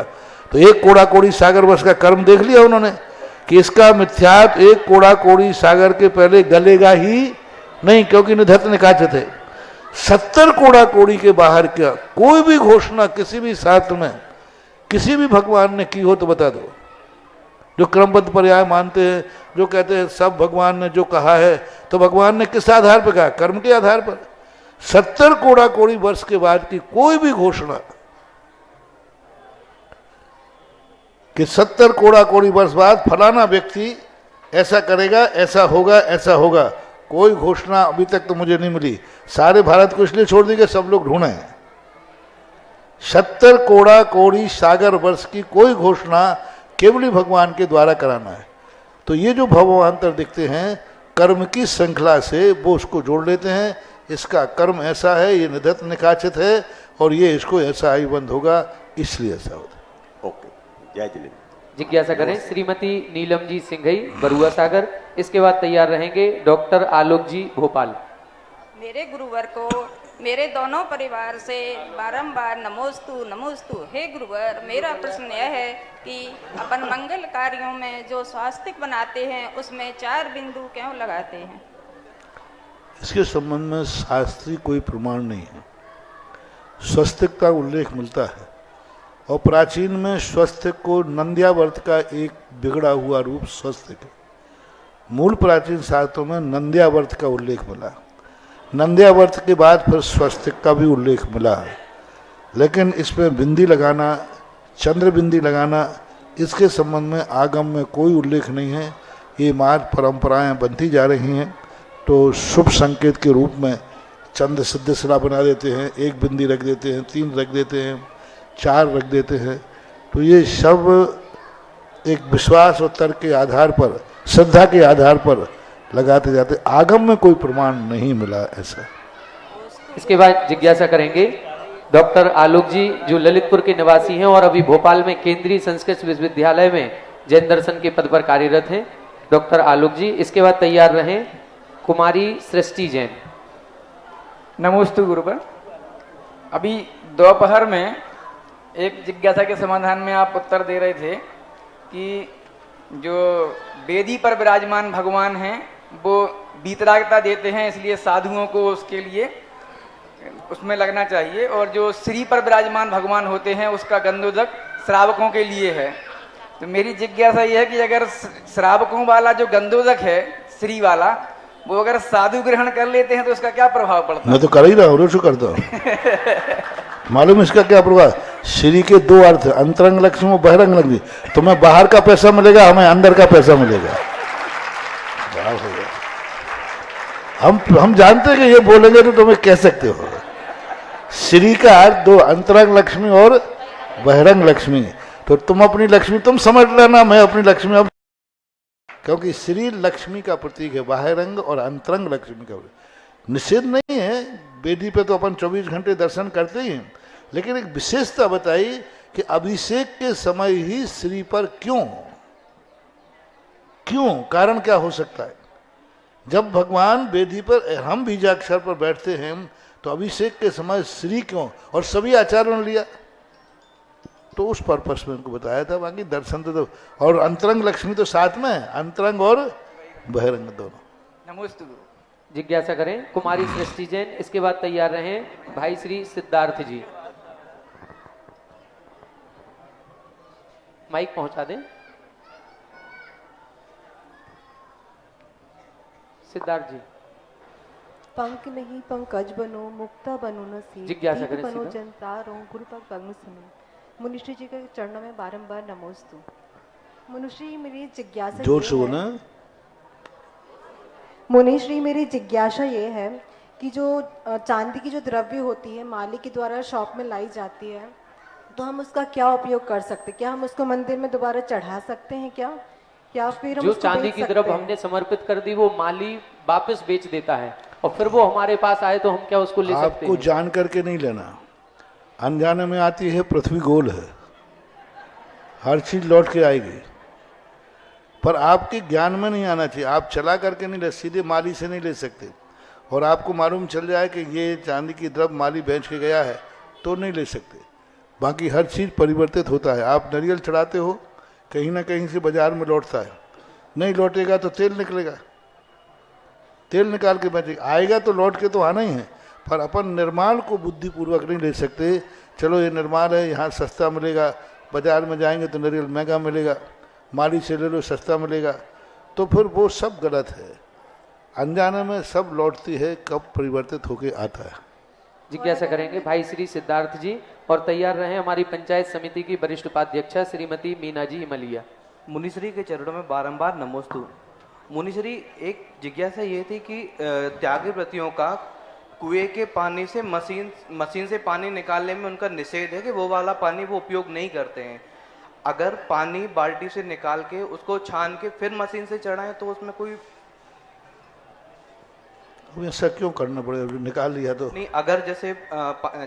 तो 1 कोड़ा कोड़ी सागर वर्ष का कर्म देख लिया उन्होंने कि इसका मिथ्यात्व 1 कोड़ा कोड़ी सागर के पहले गलेगा ही नहीं, क्योंकि निधत्त निकाचत है। 70 कोड़ा कोड़ी के बाहर क्या कोई भी घोषणा किसी भी शास्त्र में किसी भी भगवान ने की हो तो बता दो। जो क्रमबद्ध पर्याय मानते हैं, जो कहते हैं सब भगवान ने जो कहा है, तो भगवान ने किस आधार पर कहा? कर्म के आधार पर। 70 कोड़ा कोड़ी वर्ष के बाद की कोई भी घोषणा कि 70 कोड़ा कोड़ी वर्ष बाद फलाना व्यक्ति ऐसा करेगा, ऐसा होगा, ऐसा होगा, कोई घोषणा अभी तक तो मुझे नहीं मिली। सारे भारत को इसलिए छोड़ दी कि सब लोग ढूंढे। 70 कोड़ा कोड़ी सागर वर्ष की कोई घोषणा केवल ही भगवान के द्वारा कराना है। तो ये जो भवांतर दिखते हैं कर्म की श्रृंखला से वो उसको जोड़ लेते हैं, इसका कर्म ऐसा है, ये निधत निकाचित है और ये इसको ऐसा ही बंद होगा, इसलिए ऐसा होता है। ओके, जय जिनेन्द्र। जिज्ञासा करें श्रीमती नीलम जी सिंघई बरुआ सागर। इसके बाद तैयार रहेंगे डॉक्टर आलोक जी भोपाल। मेरे गुरुवर को मेरे दोनों परिवार से बारंबार नमोस्तु नमोस्तु। हे गुरुवर, मेरा प्रश्न यह है कि अपन मंगल कार्यों में जो स्वास्तिक बनाते हैं उसमें 4 बिंदु क्यों लगाते हैं? इसके संबंध में शास्त्रीय कोई प्रमाण नहीं है। स्वस्तिक का उल्लेख मिलता है और प्राचीन में स्वस्तिक को नंद्यावर्त का एक बिगड़ा हुआ रूप स्वस्तिक है। मूल प्राचीन शास्त्रों में नंद्यावर्त का उल्लेख मिला, नंद्यावर्त के बाद फिर स्वस्तिक का भी उल्लेख मिला है, लेकिन इसमें बिंदी लगाना, चंद्र बिंदी लगाना, इसके संबंध में आगम में कोई उल्लेख नहीं है। ये मार्ग परंपराएं बनती जा रही हैं। तो शुभ संकेत के रूप में चंद्र सिद्ध शिला बना देते हैं, 1 बिंदी रख देते हैं, 3 रख देते हैं, 4 रख देते हैं। तो ये सब एक विश्वास और तर्क के आधार पर, श्रद्धा के आधार पर लगाते जाते, आगम में कोई प्रमाण नहीं मिला ऐसा। इसके बाद जिज्ञासा करेंगे डॉक्टर आलोक जी जो ललितपुर के निवासी हैं और अभी भोपाल में केंद्रीय संस्कृत विश्वविद्यालय में जैन दर्शन के पद पर कार्यरत हैं। डॉक्टर आलोक जी, इसके बाद तैयार रहें कुमारी सृष्टि जैन। नमोस्तु गुरुवर। अभी दोपहर में एक जिज्ञासा के समाधान में आप उत्तर दे रहे थे कि जो वेदी पर विराजमान भगवान हैं वो वीतरागता देते हैं, इसलिए साधुओं को उसके लिए उसमें लगना चाहिए, और जो श्री पर विराजमान भगवान होते हैं उसका गंधोदक श्रावकों के लिए है। तो मेरी जिज्ञासा यह है कि अगर श्रावकों वाला जो गंधोदक है श्री वाला, वो अगर साधु ग्रहण कर लेते हैं तो उसका क्या प्रभाव पड़ता है? मैं तो कर ही रहा हूँ, रोज करता हूँ। मालूम इसका क्या प्रभाव? श्री के 2 अर्थ, अंतरंग लक्ष्मी और बहिरंग लक्ष्मी। तुम्हें बाहर का पैसा मिलेगा, हमें अंदर का पैसा मिलेगा। हम जानते हैं कि ये बोलेंगे तो तुम्हें कह सकते हो। श्री का अर्थ 2, अंतरंग लक्ष्मी और बहिरंग लक्ष्मी। तो तुम अपनी लक्ष्मी तुम समझ लेना, मैं अपनी लक्ष्मी अब, क्योंकि श्री लक्ष्मी का प्रतीक है, बहिरंग और अंतरंग लक्ष्मी का। निषेध नहीं है, वेदी पे तो अपन 24 घंटे दर्शन करते ही हैं, लेकिन एक विशेषता बताई कि अभिषेक के समय ही श्री पर क्यों, कारण क्या हो सकता है? जब भगवान वेदी पर, हम बीजाक्षर पर बैठते हैं, तो अभिषेक के समय श्री क्यों? और सभी आचार्यों ने लिया, तो उस पर्पस में उनको बताया था। बाकी दर्शन तो और अंतरंग लक्ष्मी तो साथ में है, अंतरंग और बहिरंग दोनों। नमोस्तु। जिज्ञासा करें कुमारी सृष्टि जैन। इसके बाद तैयार रहें भाई श्री सिद्धार्थ जी। माइक पहुंचा दें। सिद्धार्थ जी। पंख नहीं पंकज बनो, मुक्ता बनो न सी, जिज्ञासा करें बनो जनतारो, गुरु पग पग सुनो। मुनिश्री जी के चरणों में बारंबार नमोस्तु। मुनिश्री, मेरी जिज्ञासा जोर से बोलना। मुनिश्री, मेरी जिज्ञासा ये है कि जो चांदी की जो द्रव्य होती है माली के द्वारा शॉप में लाई जाती है, तो हम उसका क्या उपयोग कर सकते? क्या हम उसको मंदिर में दोबारा चढ़ा सकते हैं क्या? या फिर हम जो चांदी की द्रव्य हमने समर्पित कर दी वो माली वापस बेच देता है और फिर वो हमारे पास आए तो हम क्या उसको ले सकते हैं? आपको जान करके नहीं लेना, अनजाने में आती है। पृथ्वी गोल है, हर चीज लौट के आएगी, पर आपके ज्ञान में नहीं आना चाहिए। आप चला करके नहीं ले, सीधे माली से नहीं ले सकते। और आपको मालूम चल जाए कि ये चांदी की द्रव्य माली बेच के गया है तो नहीं ले सकते। बाकी हर चीज़ परिवर्तित होता है। आप नारियल चढ़ाते हो, कहीं ना कहीं से बाजार में लौटता है, नहीं लौटेगा तो तेल निकलेगा, तेल निकाल के बेचेगा, आएगा तो लौट के तो आना ही है। पर अपन निर्माल को बुद्धिपूर्वक नहीं ले सकते। चलो ये निर्माल है, यहाँ सस्ता मिलेगा, बाजार में जाएंगे तो नारियल महंगा मिलेगा, माली से ले लो सस्ता मिलेगा, तो फिर वो सब गलत है। अनजाने में सब लौटती है, कब परिवर्तित होके आता है। जिज्ञासा करेंगे भाई श्री सिद्धार्थ जी और तैयार रहे हमारी पंचायत समिति की वरिष्ठ उपाध्यक्षा श्रीमती मीना जी हिमलिया। मुनिश्री के चरणों में बारंबार नमोस्तु। मुनिश्री, एक जिज्ञासा ये थी कि त्यागी व्रतियों का कुएं के पानी से मशीन से पानी निकालने में उनका निषेध है कि वो वाला पानी वो उपयोग नहीं करते हैं। अगर पानी बाल्टी से निकाल के उसको छान के फिर मशीन से चढ़ाएं तो उसमें कोई ऐसा क्यों करना पड़ेगा? निकाल लिया तो नहीं, अगर जैसे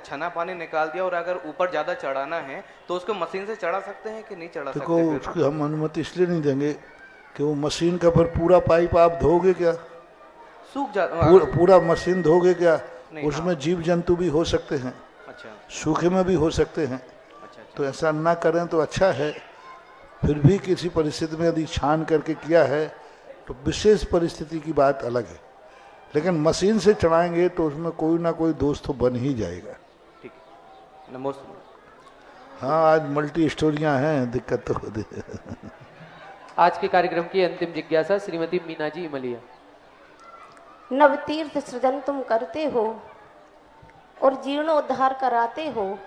छना पानी निकाल दिया और अगर ऊपर ज्यादा चढ़ाना है तो उसको मशीन से चढ़ा सकते हैं कि नहीं चढ़ा सकते? देखो, उसकी हम अनुमति इसलिए नहीं देंगे कि वो मशीन का फिर पूरा पाइप आप धोगे क्या? सूख जाता पूरा मशीन धोगे क्या? उसमें हाँ। जीव जंतु भी हो सकते हैं, अच्छा, सूखे में भी हो सकते हैं। अच्छा। तो ऐसा ना करें तो अच्छा है। फिर भी किसी परिस्थिति में यदि छान करके किया है तो विशेष परिस्थिति की बात अलग है, लेकिन मशीन से चढ़ाएंगे तो उसमें कोई ना कोई दोष तो बन ही जाएगा। ठीक है, नमस्ते। हाँ, आज मल्टी स्टोरियां हैं, दिक्कत तो होती है। आज के कार्यक्रम की अंतिम जिज्ञासा श्रीमती मीना जी इमलिया। नवतीर्थ सृजन तुम करते हो और जीर्णोद्धार कराते हो,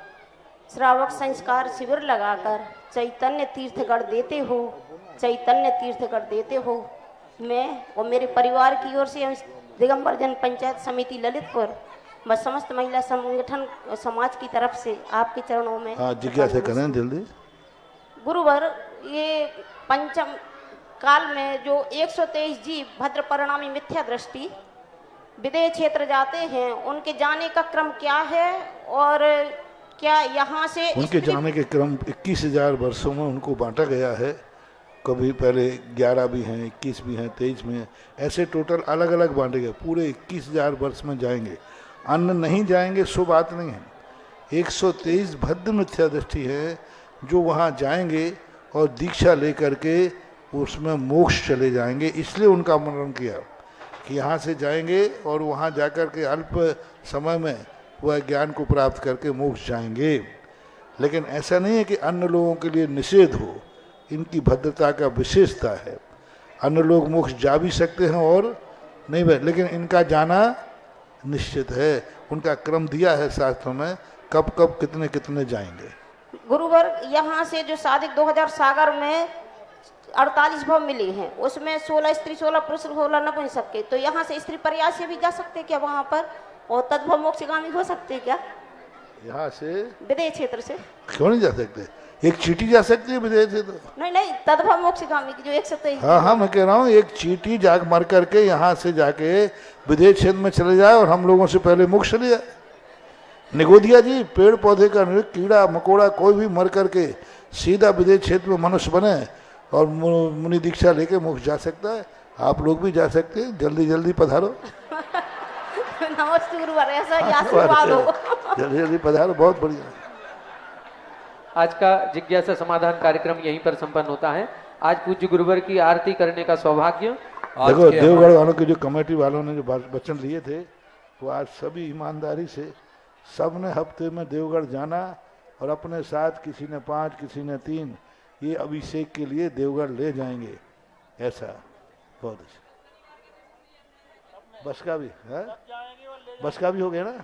श्रावक संस्कार शिविर लगाकर चैतन्य तीर्थगढ़ देते हो, चैतन्य तीर्थगढ़ देते हो। मैं और मेरे परिवार की ओर से दिगंबर जन पंचायत समिति ललितपुर व समस्त महिला संगठन समाज की तरफ से आपके चरणों में जिज्ञासा करें जल्दी। गुरुवर, ये पंचम काल में जो 123 जीव भद्र परिणामी मिथ्या दृष्टि विदेह क्षेत्र जाते हैं, उनके जाने का क्रम क्या है और क्या यहाँ से उनके जाने के क्रम 21,000 वर्षों में उनको बांटा गया है। कभी पहले 11 भी हैं, 21 भी हैं, 23 में, ऐसे टोटल अलग अलग बांटे गए। पूरे 21,000 वर्ष में जाएंगे, अन्न नहीं जाएंगे सो बात नहीं है। 123 भद्र मिथ्या दृष्टि है जो वहाँ जाएंगे और दीक्षा लेकर के उसमें मोक्ष चले जाएंगे। इसलिए उनका वर्णन किया कि यहाँ से जाएंगे और वहाँ जाकर के अल्प समय में वह ज्ञान को प्राप्त करके मोक्ष जाएंगे। लेकिन ऐसा नहीं है कि अन्य लोगों के लिए निषेध हो, इनकी भद्रता का विशेषता है। अन्य लोग मोक्ष जा भी सकते हैं और नहीं भी, लेकिन इनका जाना निश्चित है। उनका क्रम दिया है शास्त्रों में, कब कब कितने कितने जाएंगे। गुरुवर, यहाँ से जो सादिक 2000 सागर में 48 भाव मिले हैं, उसमें 16 स्त्री 16 पुरुष 16 नपुंसक के, तो यहाँ से स्त्री पर्याय से भी जा सकते क्या वहाँ पर, और तद्भव मोक्षगामी हो सकते क्या? यहाँ से विदेह क्षेत्र से क्यों नहीं जा सकते? एक चीटी जा सकती है विदेह क्षेत्र। नहीं, तद्भव मोक्षगामी की जो 123। हाँ, मैं कह रहा हूँ एक चीटी जाग मर करके यहाँ से जाके विदेह क्षेत्र में चले जाए और हम लोगों से पहले मोक्ष चले जाए। निगोदिया जी, पेड़ पौधे का कीड़ा मकोड़ा कोई भी मर करके सीधा विदेह क्षेत्र में मनुष्य बने और मुनि दीक्षा लेके मोक्ष जा सकता है। आप लोग भी जा सकते हैं, जल्दी जल्दी पधारो। नमस्ते गुरुवर, ऐसा ही आशीर्वाद हो। जल्दी जल्दी पधारो, बहुत बढ़िया। आज का जिज्ञासा समाधान कार्यक्रम यहीं पर संपन्न होता है। आज पूज्य गुरुवर की आरती करने का सौभाग्य। देखो, देवगढ़ वालों के जो कमेटी वालों ने जो वचन लिए थे, वो आज सभी ईमानदारी से सब ने हफ्ते में देवगढ़ जाना और अपने साथ किसी ने 5 किसी ने 3 ये अभिषेक के लिए देवगढ़ ले जाएंगे। ऐसा बहुत अच्छा। बस का भी है, बस का भी हो गया ना?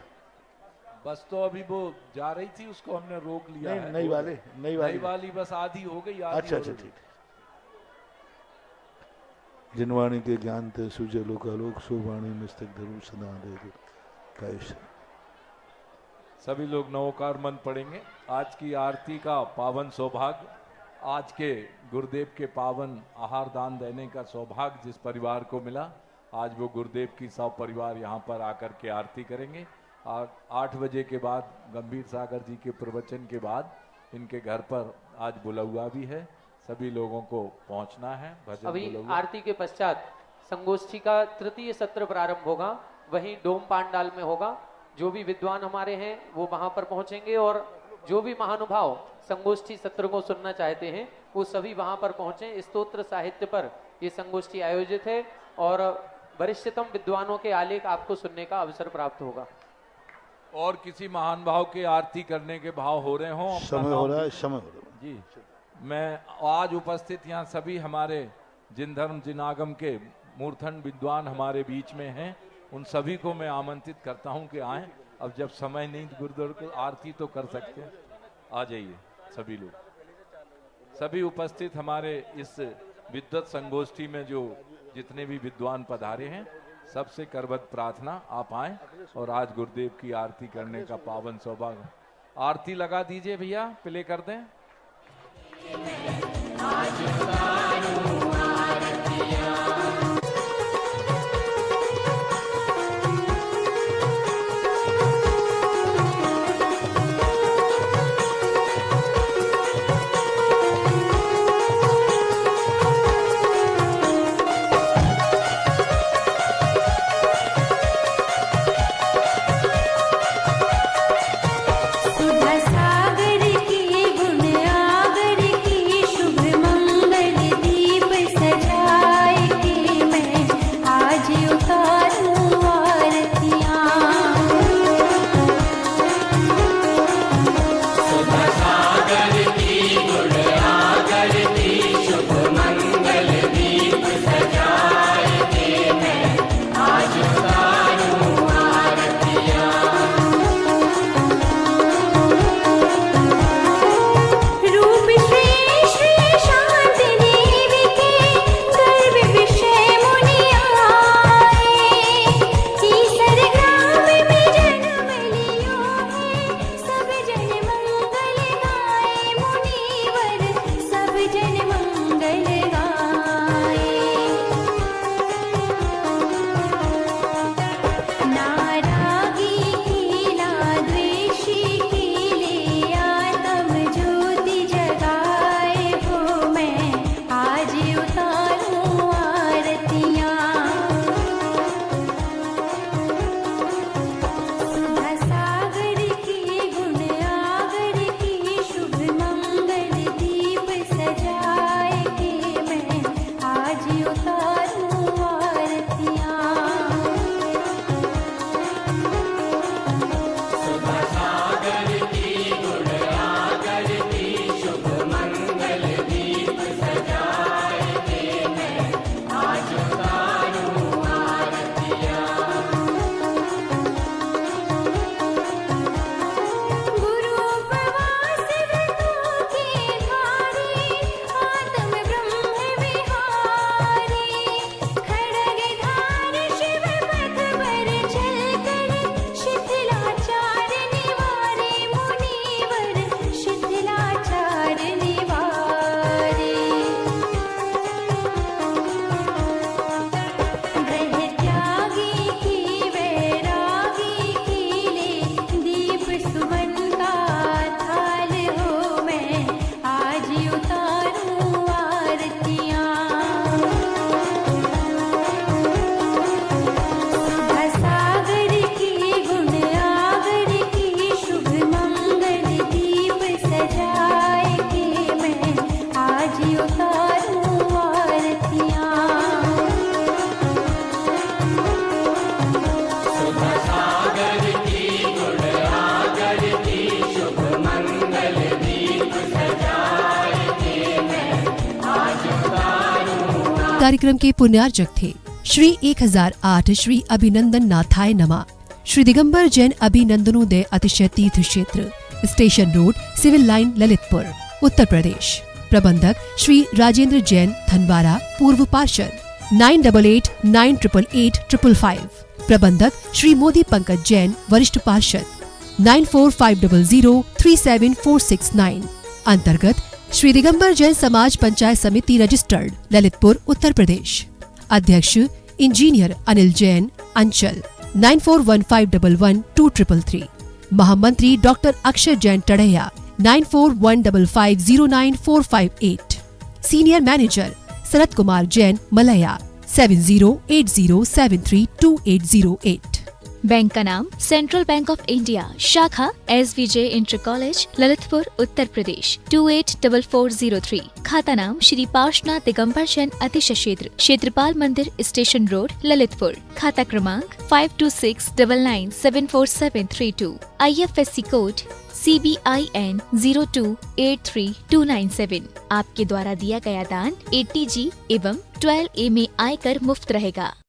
बस तो अभी वो जा रही थी, उसको हमने रोक लिया है। नई वाली बस आधी हो गई। अच्छा, ठीक। जिनवाणी के ज्ञान थे सुजय लोकालोक, सुवाणी मस्तक धरू सदा दे। सभी लोग नवोकार मन पढ़ेंगे। आज की आरती का पावन सौभाग्य, आज के गुरुदेव के पावन आहार दान देने का सौभाग्य जिस परिवार को मिला, आज वो गुरुदेव की सब परिवार यहाँ पर आकर के आरती करेंगे। 8 बजे के बाद गंभीर सागर जी के प्रवचन के बाद इनके घर पर आज बुलावा भी है, सभी लोगों को पहुंचना है। भजन अभी बुलावा। आरती के पश्चात संगोष्ठी का तृतीय सत्र प्रारंभ होगा, वहीं डोम पांडाल में होगा। जो भी विद्वान हमारे हैं वो वहां पर पहुंचेंगे और जो भी महानुभाव संगोष्ठी सत्र को सुनना चाहते हैं वो सभी वहां पर पहुंचे। स्तोत्र साहित्य पर ये संगोष्ठी आयोजित है और वरिष्ठतम विद्वानों के आलेख आपको सुनने का अवसर प्राप्त होगा। और किसी महान भाव के आरती करने के भाव हो रहे हों, समय हो रहा है जी। मैं आज उपस्थित यहाँ सभी हमारे जिन धर्म जिन आगम के मूर्धन विद्वान हमारे बीच में हैं, उन सभी को मैं आमंत्रित करता हूं कि आएं। अब जब समय नहीं गुरुद्वार को आरती तो कर सकते हैं, आ जाइए सभी लोग। सभी उपस्थित हमारे इस विद्वत संगोष्ठी में जो जितने भी विद्वान पधारे हैं, सबसे करबद्ध प्रार्थना आप आएं और आज गुरुदेव की आरती करने का पावन सौभाग्य। आरती लगा दीजिए भैया, प्ले कर दें। कार्यक्रम के पुण्यार्जक थे श्री 1008 श्री अभिनंदन नाथाय नमा, श्री दिगंबर जैन अभिनंदनोदय अतिशय तीर्थ क्षेत्र, station road, civil line, Lalitpur, Uttar Pradesh. प्रबंधक श्री राजेंद्र जैन धनवारा, पूर्व पार्षद, 9889888555। प्रबंधक श्री मोदी पंकज जैन, वरिष्ठ पार्षद, 9450037469। अंतर्गत श्री दिगंबर जैन समाज पंचायत समिति रजिस्टर्ड, ललितपुर, उत्तर प्रदेश। अध्यक्ष इंजीनियर अनिल जैन, अंचल, 9415112333। महामंत्री doctor Akshay Jain Tadaiya, 9415509458। Senior manager Sharad Kumar Jain, Malaya, 7080732808। Bank का नाम सेंट्रल बैंक ऑफ इंडिया, शाखा SVJ inter college, Lalitpur, Uttar Pradesh, 284403। खाता नाम श्री पार्श्वनाथ दिगंबर जैन अतिशय क्षेत्र, क्षेत्रपाल मंदिर, स्टेशन रोड, ललितपुर। खाता क्रमांक 5269974732। IFSC code CBIN 0283297। आपके द्वारा दिया गया दान 80G एवं 12A में आयकर मुफ्त रहेगा।